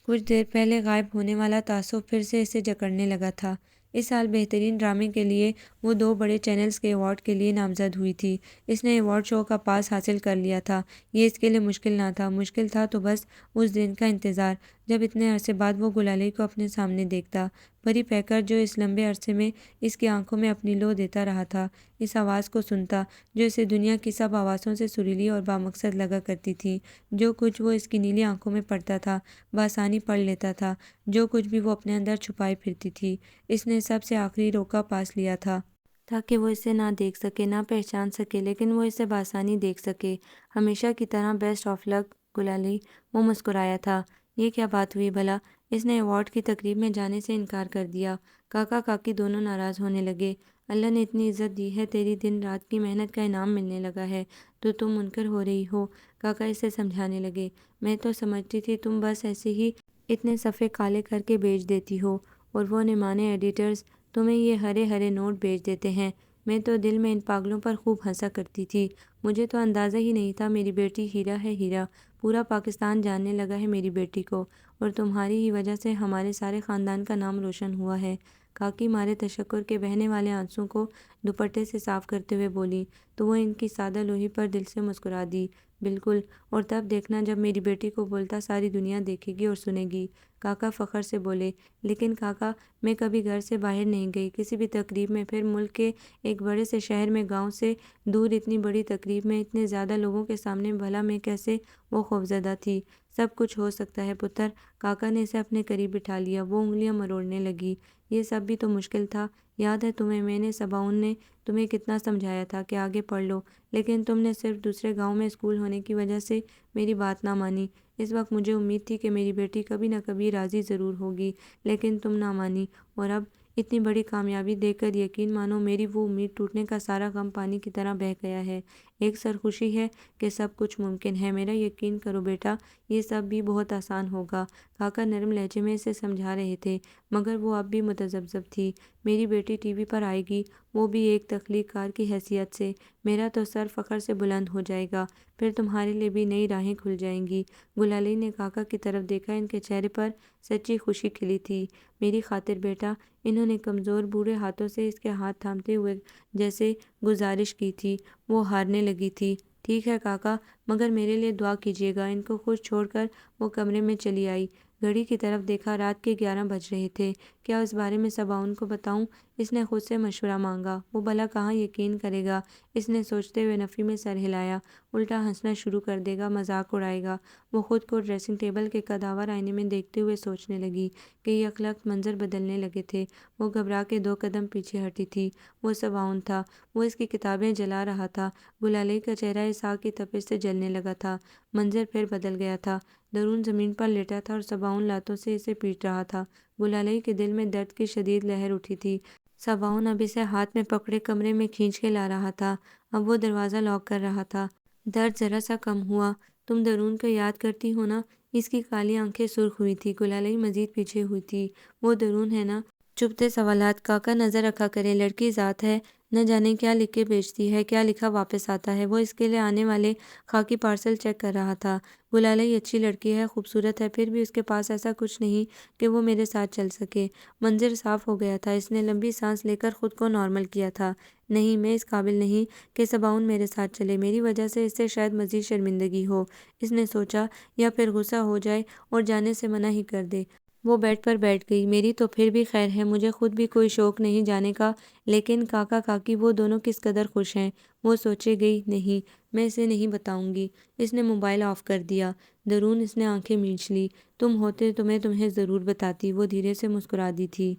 کچھ دیر پہلے غائب ہونے والا تعصب پھر سے اسے جکڑنے لگا تھا۔ اس سال بہترین ڈرامے کے لیے وہ 2 بڑے چینلز کے ایوارڈ کے لیے نامزد ہوئی تھی۔ اس نے ایوارڈ شو کا پاس حاصل کر لیا تھا۔ یہ اس کے لیے مشکل نہ تھا، مشکل تھا تو بس اس دن کا انتظار، جب اتنے عرصے بعد وہ گلالئی کو اپنے سامنے دیکھتا۔ پری پیکر جو اس لمبے عرصے میں اس کی آنکھوں میں اپنی لو دیتا رہا تھا، اس آواز کو سنتا جو اسے دنیا کی سب آوازوں سے سریلی اور بامقصد لگا کرتی تھی۔ جو کچھ وہ اس کی نیلی آنکھوں میں پڑھتا تھا بآسانی پڑھ لیتا تھا، جو کچھ بھی وہ اپنے اندر چھپائے پھرتی تھی۔ اس نے سب سے آخری روکا پاس لیا تھا تاکہ وہ اسے نہ دیکھ سکے، نہ پہچان سکے، لیکن وہ اسے بآسانی دیکھ سکے۔ ہمیشہ کی طرح بیسٹ آف لک گلالئی۔ وہ مسکرایا تھا۔ یہ کیا بات ہوئی بھلا؟ اس نے ایوارڈ کی تقریب میں جانے سے انکار کر دیا۔ کاکا کاکی دونوں ناراض ہونے لگے۔ اللہ نے اتنی عزت دی ہے، تیری دن رات کی محنت کا انعام ملنے لگا ہے، تو تم منکر ہو رہی ہو؟ کاکا اسے سمجھانے لگے۔ میں تو سمجھتی تھی تم بس ایسے ہی اتنے صفحے کالے کر کے بیچ دیتی ہو، اور وہ نمانے ایڈیٹرز تمہیں یہ ہرے ہرے نوٹ بیچ دیتے ہیں۔ میں تو دل میں ان پاگلوں پر خوب ہنسا کرتی تھی۔ مجھے تو اندازہ ہی نہیں تھا میری بیٹی ہیرا ہے، ہیرا۔ پورا پاکستان جاننے لگا ہے میری بیٹی کو، اور تمہاری ہی وجہ سے ہمارے سارے خاندان کا نام روشن ہوا ہے۔ کاکی مارے تشکر کے بہنے والے آنسوں کو دوپٹے سے صاف کرتے ہوئے بولی، تو وہ ان کی سادہ لوحی پر دل سے مسکرا دی۔ بالکل، اور تب دیکھنا جب میری بیٹی کو بولتا ساری دنیا دیکھے گی اور سنے گی۔ کاکا فخر سے بولے۔ لیکن کاکا، میں کبھی گھر سے باہر نہیں گئی کسی بھی تقریب میں، پھر ملک کے ایک بڑے سے شہر میں، گاؤں سے دور اتنی بڑی تقریب میں، اتنے زیادہ لوگوں کے سامنے، بھلا میں کیسے؟ وہ خوفزدہ تھی۔ سب کچھ ہو سکتا ہے پتر۔ کاکا نے اسے اپنے قریب بٹھا لیا۔ وہ انگلیاں مروڑنے لگی۔ یہ سب بھی تو مشکل تھا۔ یاد ہے تمہیں، میں نے صباؤن نے تمہیں کتنا سمجھایا تھا کہ آگے پڑھ لو، لیکن تم نے صرف دوسرے گاؤں میں اسکول ہونے کی وجہ سے میری بات نہ مانی۔ اس وقت مجھے امید تھی کہ میری بیٹی کبھی نہ کبھی راضی ضرور ہوگی، لیکن تم نہ مانی، اور اب اتنی بڑی کامیابی دیکھ کر یقین مانو میری وہ امید ٹوٹنے کا سارا غم پانی کی طرح بہہ گیا ہے۔ ایک سرخوشی ہے کہ سب کچھ ممکن ہے۔ میرا یقین کرو بیٹا، یہ سب بھی بہت آسان ہوگا۔ کاکا نرم لہجے میں اسے سمجھا رہے تھے، مگر وہ اب بھی متذبذب تھی۔ میری بیٹی ٹی وی پر آئے گی، وہ بھی ایک تخلیق کار کی حیثیت سے۔ میرا تو سر فخر سے بلند ہو جائے گا۔ پھر تمہارے لیے بھی نئی راہیں کھل جائیں گی۔ گلالئی نے کاکا کی طرف دیکھا۔ ان کے چہرے پر سچی خوشی کھلی تھی۔ میری خاطر بیٹا، انہوں نے کمزور بوڑھے ہاتھوں سے اس کے ہاتھ تھامتے ہوئے جیسے گزارش کی تھی۔ وہ ہارنے لگی تھی۔ ٹھیک ہے کاکا، مگر میرے لیے دعا کیجیے گا۔ ان کو خوش چھوڑ کر وہ کمرے میں چلی آئی۔ گھڑی کی طرف دیکھا، رات کے 11 بج رہے تھے۔ کیا اس بارے میں صباؤن کو بتاؤں؟ اس نے خود سے مشورہ مانگا۔ وہ بھلا کہاں یقین کرے گا؟ اس نے سوچتے ہوئے نفی میں سر ہلایا۔ الٹا ہنسنا شروع کر دے گا، مذاق اڑائے گا۔ وہ خود کو ڈریسنگ ٹیبل کے قدآور آئینے میں دیکھتے ہوئے سوچنے لگی کہ یک لخت منظر بدلنے لگے تھے۔ وہ گھبرا کے 2 قدم پیچھے ہٹی تھی۔ وہ صباؤن تھا۔ وہ اس کی کتابیں جلا رہا تھا۔ گلالئی کا چہرہ اس آگ کی تپش سے جلنے لگا تھا۔ منظر پھر بدل گیا تھا۔ درون زمین پر لیٹا تھا اور صباؤن لاتوں سے اسے پیٹ رہا تھا۔ گلالئی کے دل میں درد کی شدید لہر اٹھی تھی۔ صباؤن اب اسے ہاتھ میں پکڑے کمرے میں کھینچ کے لا رہا تھا۔ اب وہ دروازہ لاک کر رہا تھا۔ درد ذرا سا کم ہوا۔ تم درون کو یاد کرتی ہو نا؟ اس کی کالی آنکھیں سرخ ہوئی تھی۔ گلالئی مزید پیچھے ہوئی تھی۔ وہ درون ہے نا؟ چبھتے سوالات۔ کاکا نظر رکھا کرے، لڑکی ذات ہے، نہ جانے کیا لکھ کے بھیجتی ہے، کیا لکھا واپس آتا ہے۔ وہ اس کے لیے آنے والے خاکی پارسل چیک کر رہا تھا۔ گلالئی اچھی لڑکی ہے، خوبصورت ہے، پھر بھی اس کے پاس ایسا کچھ نہیں کہ وہ میرے ساتھ چل سکے۔ منظر صاف ہو گیا تھا۔ اس نے لمبی سانس لے کر خود کو نارمل کیا تھا۔ نہیں، میں اس قابل نہیں کہ صباؤن میرے ساتھ چلے۔ میری وجہ سے اس سے شاید مزید شرمندگی ہو، اس نے سوچا، یا پھر غصہ ہو جائے اور جانے سے منع ہی کر دے۔ وہ بیڈ پر بیٹھ گئی۔ میری تو پھر بھی خیر ہے، مجھے خود بھی کوئی شوق نہیں جانے کا، لیکن کاکا کاکی وہ دونوں کس قدر خوش ہیں، وہ سوچے گئی۔ نہیں، میں اسے نہیں بتاؤں گی۔ اس نے موبائل آف کر دیا۔ درون، اس نے آنکھیں میچ لی۔ تم ہوتے تو میں تمہیں ضرور بتاتی۔ وہ دھیرے سے مسکرا دی تھی۔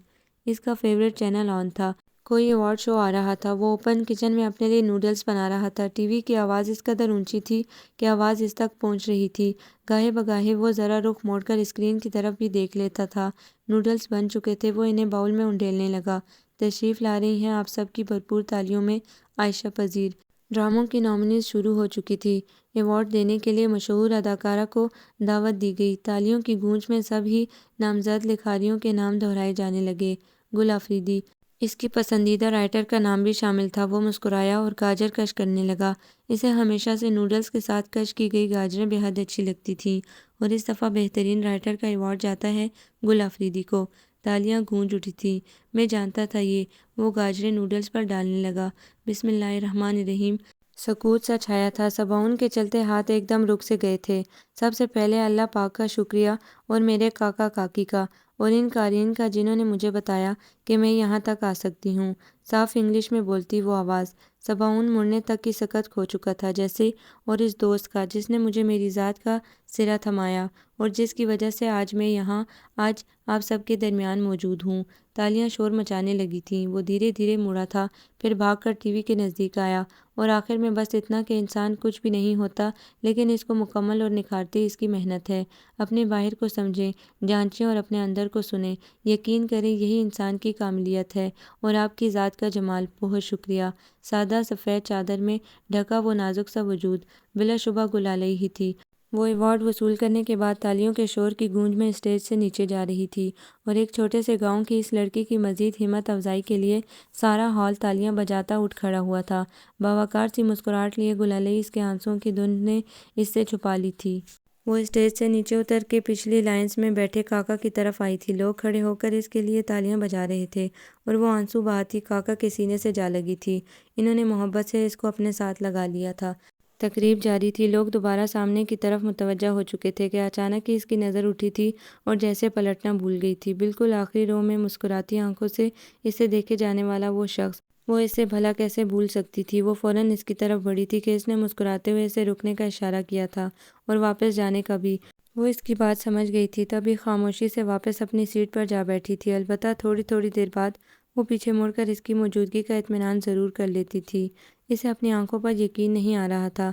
اس کا فیورٹ چینل آن تھا۔ کوئی ایوارڈ شو آ رہا تھا۔ وہ اوپن کچن میں اپنے لیے نوڈلز بنا رہا تھا۔ ٹی وی کی آواز اس قدر اونچی تھی کہ آواز اس تک پہنچ رہی تھی۔ گاہے بگاہے وہ ذرا رخ موڑ کر اسکرین کی طرف بھی دیکھ لیتا تھا۔ نوڈلز بن چکے تھے، وہ انہیں باؤل میں انڈیلنے لگا۔ تشریف لا رہی ہیں آپ سب کی بھرپور تالیوں میں عائشہ پذیر۔ ڈراموں کی نامنیز شروع ہو چکی تھی۔ ایوارڈ دینے کے لیے مشہور اداکارہ کو دعوت دی گئی۔ تالیوں کی گونج میں سب ہی نامزد لکھاریوں کے نام دہرائے جانے لگے۔ گل آفریدی، اس کی پسندیدہ رائٹر کا نام بھی شامل تھا۔ وہ مسکرایا اور گاجر کش کرنے لگا۔ اسے ہمیشہ سے نوڈلز کے ساتھ کش کی گئی گاجریں بے حد اچھی لگتی تھیں، اور اس دفعہ بہترین رائٹر کا ایوارڈ جاتا ہے گل آفریدی کو۔ تالیاں گونج اٹھی تھیں۔ میں جانتا تھا یہ۔ وہ گاجریں نوڈلز پر ڈالنے لگا۔ بسم اللہ الرحمن الرحیم۔ سکوت سا چھایا تھا۔ صباؤن کے چلتے ہاتھ ایک دم رک سے گئے تھے۔ سب سے پہلے اللہ پاک کا شکریہ، اور میرے کاکا کاکی کا، اور ان قارئین کا جنہوں نے مجھے بتایا کہ میں یہاں تک آ سکتی ہوں۔ صاف انگلش میں بولتی وہ آواز۔ صباؤن مڑنے تک کی سکت کھو چکا تھا جیسے، اور اس دوست کا جس نے مجھے میری ذات کا سرا تھمایا، اور جس کی وجہ سے آج میں یہاں، آج آپ سب کے درمیان موجود ہوں۔ تالیاں شور مچانے لگی تھیں۔ وہ دھیرے دھیرے مڑا تھا، پھر بھاگ کر ٹی وی کے نزدیک آیا، اور آخر میں بس اتنا کہ انسان کچھ بھی نہیں ہوتا، لیکن اس کو مکمل اور نکھارتی اس کی محنت ہے۔ اپنے باہر کو سمجھیں، جانچیں اور اپنے اندر کو سنیں۔ یقین کریں یہی انسان کی کاملیت ہے، اور آپ کی ذات کا جمال۔ بہت شکریہ۔ سادہ سفید چادر میں ڈھکا وہ نازک سا وجود بلا شبہ گلالئی ہی تھی۔ وہ ایوارڈ وصول کرنے کے بعد تالیوں کے شور کی گونج میں اسٹیج سے نیچے جا رہی تھی، اور ایک چھوٹے سے گاؤں کی اس لڑکی کی مزید ہمت افزائی کے لیے سارا ہال تالیاں بجاتا اٹھ کھڑا ہوا تھا۔ باوقار سی مسکراہٹ لیے گلالئی اس کے آنسوؤں کی دھند نے اس سے چھپا لی تھی۔ وہ اسٹیج سے نیچے اتر کے پچھلی لائنز میں بیٹھے کاکا کی طرف آئی تھی۔ لوگ کھڑے ہو کر اس کے لیے تالیاں بجا رہے تھے، اور وہ آنسو بہاتی کاکا کے سینے سے جا لگی تھی۔ انہوں نے محبت سے اس کو اپنے ساتھ لگا لیا تھا۔ تقریب جاری تھی۔ لوگ دوبارہ سامنے کی طرف متوجہ ہو چکے تھے کہ اچانک ہی اس کی نظر اٹھی تھی، اور جیسے پلٹنا بھول گئی تھی۔ بالکل آخری رو میں مسکراتی آنکھوں سے اسے دیکھے جانے والا وہ شخص، وہ اسے بھلا کیسے بھول سکتی تھی؟ وہ فوراً اس کی طرف بڑھی تھی کہ اس نے مسکراتے ہوئے اسے رکنے کا اشارہ کیا تھا، اور واپس جانے کا بھی۔ وہ اس کی بات سمجھ گئی تھی، تب ہی خاموشی سے واپس اپنی سیٹ پر جا بیٹھی تھی۔ البتہ تھوڑی تھوڑی دیر بعد وہ پیچھے مڑ کر اس کی موجودگی کا اطمینان ضرور کر لیتی تھی۔ اسے اپنی آنکھوں پر یقین نہیں آ رہا تھا۔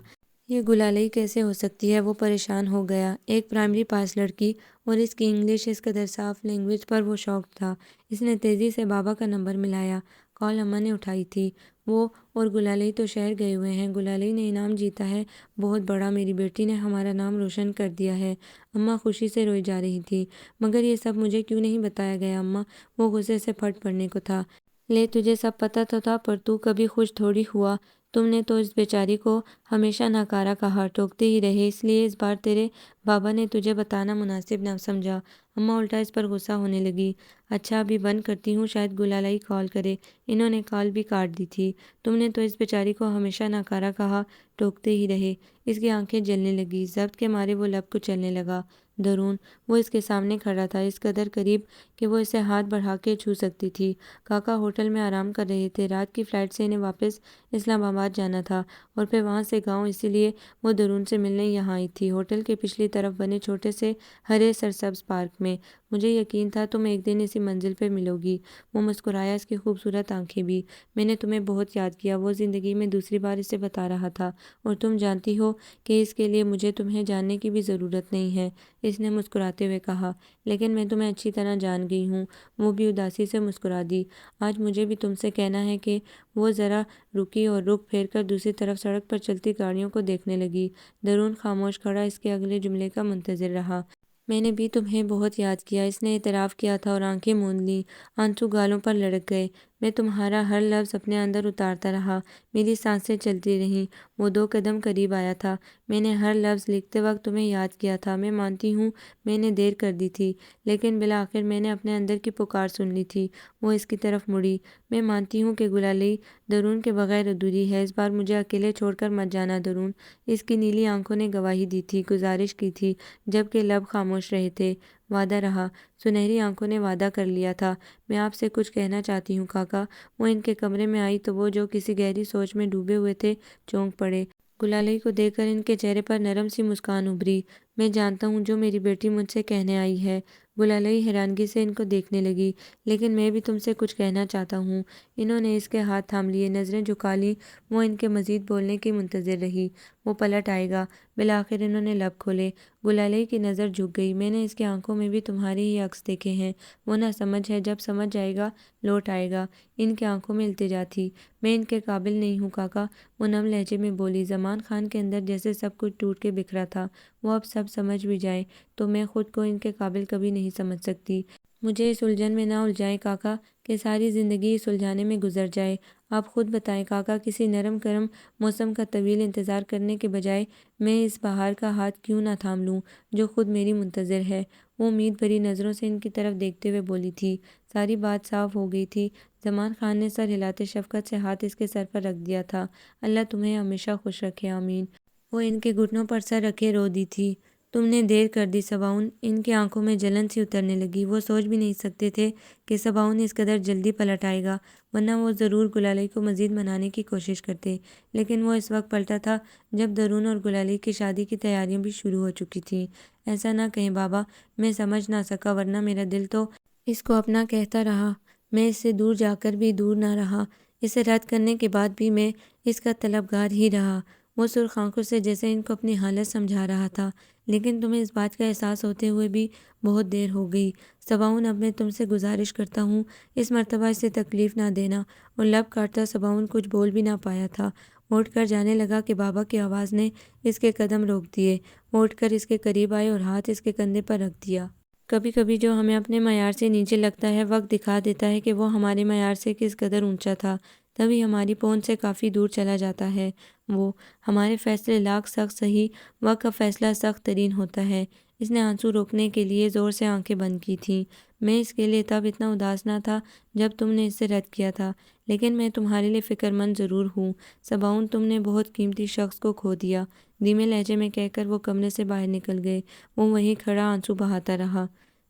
یہ گلالئی کیسے ہو سکتی ہے؟ وہ پریشان ہو گیا۔ ایک پرائمری پاس لڑکی، اور اس کی انگلش اس قدر صاف، لینگویج پر وہ شوق تھا۔ اس نے تیزی سے بابا کا نمبر ملایا۔ کال اماں نے اٹھائی تھی۔ وہ اور گلالئی تو شہر گئے ہوئے ہیں۔ گلالئی نے انعام جیتا ہے، بہت بڑا۔ میری بیٹی نے ہمارا نام روشن کر دیا ہے۔ اماں خوشی سے روئی جا رہی تھی۔ مگر یہ سب مجھے کیوں نہیں بتایا گیا اماں؟ وہ غصے سے پھٹ پڑنے کو تھا۔ لے تجھے سب پتہ تو تھا، پر تو کبھی خوش تھوڑی ہوا۔ تم نے تو اس بیچاری کو ہمیشہ ناکارہ کہا، ٹوکتے ہی رہے، اس لیے اس بار تیرے بابا نے تجھے بتانا مناسب نہ سمجھا۔ اماں الٹا اس پر غصہ ہونے لگی۔ اچھا ابھی بند کرتی ہوں، شاید گلالئی کال کرے۔ انہوں نے کال بھی کاٹ دی تھی۔ تم نے تو اس بیچاری کو ہمیشہ ناکارہ کہا، ٹوکتے ہی رہے۔ اس کی آنکھیں جلنے لگیں۔ ضبط کے مارے وہ لب کچلنے لگا۔ درون، وہ اس کے سامنے کھڑا تھا، اس قدر قریب کہ وہ اسے ہاتھ بڑھا کے چھو سکتی تھی۔ کاکا ہوٹل میں آرام کر رہے تھے۔ رات کی فلائٹ سے انہیں واپس اسلام آباد جانا تھا، اور پھر وہاں سے گاؤں، اسی لیے وہ درون سے ملنے یہاں آئی تھی، ہوٹل کے پچھلی طرف بنے چھوٹے سے ہرے سرسبز پارک میں۔ مجھے یقین تھا تم ایک دن اسی منزل پہ ملو گی۔ وہ مسکرایا، اس کی خوبصورت آنکھیں بھی۔ میں نے تمہیں بہت یاد کیا۔ وہ زندگی میں دوسری بار اسے بتا رہا تھا، اور تم جانتی ہو کہ اس کے لیے مجھے تمہیں جاننے کی بھی ضرورت نہیں ہے، اس نے مسکراتے ہوئے کہا۔ لیکن میں تمہیں اچھی طرح جان گئی ہوں۔ وہ بھی اداسی سے مسکرا دی۔ آج مجھے بھی تم سے کہنا ہے کہ وہ ذرا رکی، اور رخ پھیر کر دوسری طرف سڑک پر چلتی گاڑیوں کو دیکھنے لگی۔ درون خاموش کھڑا اس کے اگلے جملے کا منتظر رہا۔ میں نے بھی تمہیں بہت یاد کیا، اس نے اعتراف کیا تھا، اور آنکھیں موند لیں۔ آنسو گالوں پر لڑک گئے۔ میں تمہارا ہر لفظ اپنے اندر اتارتا رہا، میری سانسیں چلتی رہیں۔ وہ 2 قدم قریب آیا تھا۔ میں نے ہر لفظ لکھتے وقت تمہیں یاد کیا تھا۔ میں مانتی ہوں میں نے دیر کر دی تھی، لیکن بالآخر میں نے اپنے اندر کی پکار سن لی تھی۔ وہ اس کی طرف مڑی۔ میں مانتی ہوں کہ گلالئی درون کے بغیر ادھوری ہے۔ اس بار مجھے اکیلے چھوڑ کر مت جانا درون۔ اس کی نیلی آنکھوں نے گواہی دی تھی، گزارش کی تھی، جبکہ لب خاموش رہے تھے۔ وعدہ رہا۔ سنہری آنکھوں نے وعدہ کر لیا تھا۔ میں آپ سے کچھ کہنا چاہتی ہوں کاکا۔ وہ ان کے کمرے میں آئی تو وہ جو کسی گہری سوچ میں ڈوبے ہوئے تھے چونک پڑے۔ گلالئی کو دیکھ کر ان کے چہرے پر نرم سی مسکان ابھری۔ میں جانتا ہوں جو میری بیٹی مجھ سے کہنے آئی ہے۔ گلالئی حیرانگی سے ان کو دیکھنے لگی۔ لیکن میں بھی تم سے کچھ کہنا چاہتا ہوں۔ انہوں نے اس کے ہاتھ تھام لیے، نظریں جھکا لیں۔ وہ ان کے مزید بولنے کی منتظر رہی۔ وہ پلٹ آئے گا۔ بالآخر انہوں نے لب کھولے۔ گلالئی کی نظر جھک گئی۔ میں نے اس کی آنکھوں میں بھی تمہارے ہی عکس دیکھے ہیں۔ وہ نہ سمجھ ہے، جب سمجھ جائے گا لوٹ آئے گا۔ ان کی آنکھوں میں التجا تھی۔ میں ان کے قابل نہیں ہوں کاکا، وہ نم لہجے میں بولی۔ زمان خان کے اندر جیسے سب کچھ ٹوٹ کے بکھرا تھا۔ وہ اب سب سمجھ بھی جائیں تو میں خود کو ان کے قابل کبھی نہیں سمجھ سکتی۔ مجھے اس الجھن میں نہ الجھائیں کاکا کہ ساری زندگی اس الجھانے میں گزر جائے۔ آپ خود بتائیں کاکا، کسی نرم کرم موسم کا طویل انتظار کرنے کے بجائے میں اس بہار کا ہاتھ کیوں نہ تھام لوں جو خود میری منتظر ہے؟ وہ امید بھری نظروں سے ان کی طرف دیکھتے ہوئے بولی تھی۔ ساری بات صاف ہو گئی تھی۔ زمان خان نے سر ہلاتے شفقت سے ہاتھ اس کے سر پر رکھ دیا تھا۔ اللہ تمہیں ہمیشہ خوش رکھے، آمین۔ وہ ان کے گھٹنوں پر سر رکھے رو دی تھی۔ تم نے دیر کر دی صباؤن۔ ان کی آنکھوں میں جلن سی اترنے لگی۔ وہ سوچ بھی نہیں سکتے تھے کہ صباؤن اس قدر جلدی پلٹ آئے گا، ورنہ وہ ضرور گلالئی کو مزید منانے کی کوشش کرتے۔ لیکن وہ اس وقت پلٹا تھا جب درون اور گلالئی کی شادی کی تیاریاں بھی شروع ہو چکی تھیں۔ ایسا نہ کہیں بابا، میں سمجھ نہ سکا، ورنہ میرا دل تو اس کو اپنا کہتا رہا۔ میں اس سے دور جا کر بھی دور نہ رہا۔ اسے رد کرنے کے بعد بھی میں اس کا طلبگار ہی رہا۔ وہ سرخ آنکھوں سے جیسے ان کو اپنی حالت سمجھا رہا تھا۔ لیکن تمہیں اس بات کا احساس ہوتے ہوئے بھی بہت دیر ہو گئی صباؤن۔ اب میں تم سے گزارش کرتا ہوں اس مرتبہ اسے تکلیف نہ دینا۔ اور لب کاٹتا صباؤن کچھ بول بھی نہ پایا تھا۔ اٹھ کر جانے لگا کہ بابا کی آواز نے اس کے قدم روک دیے۔ وہ اٹھ کر اس کے قریب آئے اور ہاتھ اس کے کندھے پر رکھ دیا۔ کبھی کبھی جو ہمیں اپنے معیار سے نیچے لگتا ہے، وقت دکھا دیتا ہے کہ وہ ہمارے معیار سے کس قدر اونچا تھا۔ تبھی ہماری پہنچ سے کافی دور چلا جاتا ہے وہ۔ ہمارے فیصلے لاکھ سخت سہی، وقت کا فیصلہ سخت ترین ہوتا ہے۔ اس نے آنسو روکنے کے لیے زور سے آنکھیں بند کی تھیں۔ میں اس کے لیے تب اتنا اداس نہ تھا جب تم نے اس سے رد کیا تھا، لیکن میں تمہارے لیے فکر مند ضرور ہوں صباؤن۔ تم نے بہت قیمتی شخص کو کھو دیا، دھیمے لہجے میں کہہ کر وہ کمرے سے باہر نکل گئے۔ وہ وہیں کھڑا آنسو بہاتا رہا۔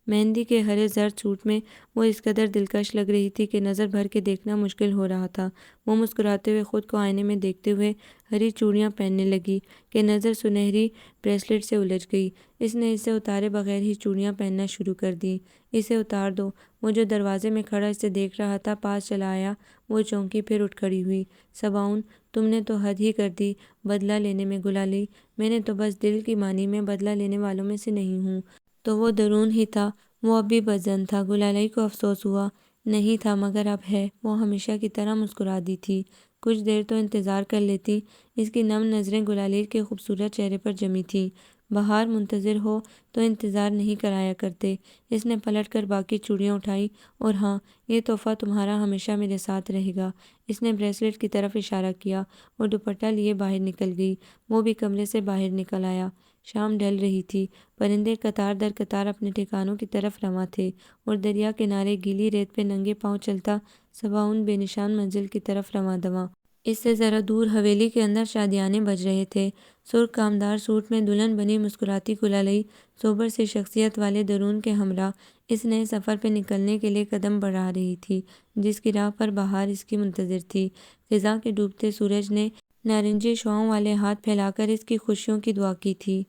مہندی کے ہرے زرد سوٹ میں وہ اس قدر دلکش لگ رہی تھی کہ نظر بھر کے دیکھنا مشکل ہو رہا تھا۔ وہ مسکراتے ہوئے خود کو آئینے میں دیکھتے ہوئے ہری چوڑیاں پہننے لگی کہ نظر سنہری بریسلٹ سے الجھ گئی۔ اس نے اسے اتارے بغیر ہی چوڑیاں پہننا شروع کر دیں۔ اسے اتار دو۔ وہ جو دروازے میں کھڑا اسے دیکھ رہا تھا پاس چلا آیا۔ وہ چونکی، پھر اٹھ کھڑی ہوئی۔ صباؤن، تم نے تو حد ہی کر دی بدلہ لینے میں گلالئی۔ میں نے تو بس دل کی مانی میں بدلہ لینے والوں میں سے نہیں ہوں۔ تو وہ درون ہی تھا۔ وہ اب بھی بدظن تھا۔ گلالئی کو افسوس ہوا۔ نہیں تھا مگر اب ہے۔ وہ ہمیشہ کی طرح مسکرا دی تھی۔ کچھ دیر تو انتظار کر لیتی۔ اس کی نم نظریں گلالئی کے خوبصورت چہرے پر جمی تھیں۔ بہار منتظر ہو تو انتظار نہیں کرایا کرتے۔ اس نے پلٹ کر باقی چوڑیاں اٹھائیں۔ اور ہاں، یہ تحفہ تمہارا ہمیشہ میرے ساتھ رہے گا۔ اس نے بریسلٹ کی طرف اشارہ کیا اور دوپٹہ لیے باہر نکل گئی۔ وہ بھی کمرے سے باہر نکل آیا۔ شام ڈھل رہی تھی۔ پرندے قطار در قطار اپنے ٹھکانوں کی طرف رواں تھے اور دریا کنارے گیلی ریت پہ ننگے پاؤں چلتا صباؤن بے نشان منزل کی طرف رواں دواں۔ اس سے ذرا دور حویلی کے اندر شادیانے بج رہے تھے۔ سرخ کامدار سوٹ میں دلہن بنی مسکراتی گلالئی سوبر سی شخصیت والے درون کے ہمراہ اس نئے سفر پہ نکلنے کے لیے قدم بڑھا رہی تھی جس کی راہ پر بہار اس کی منتظر تھی۔ خزاں کے ڈوبتے سورج نے نارنجی شعاؤں والے ہاتھ پھیلا کر اس کی خوشیوں کی دعا کی تھی۔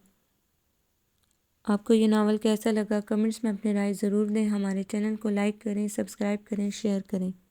آپ کو یہ ناول کیسا لگا؟ کمنٹس میں اپنی رائے ضرور دیں۔ ہمارے چینل کو لائک کریں، سبسکرائب کریں، شیئر کریں۔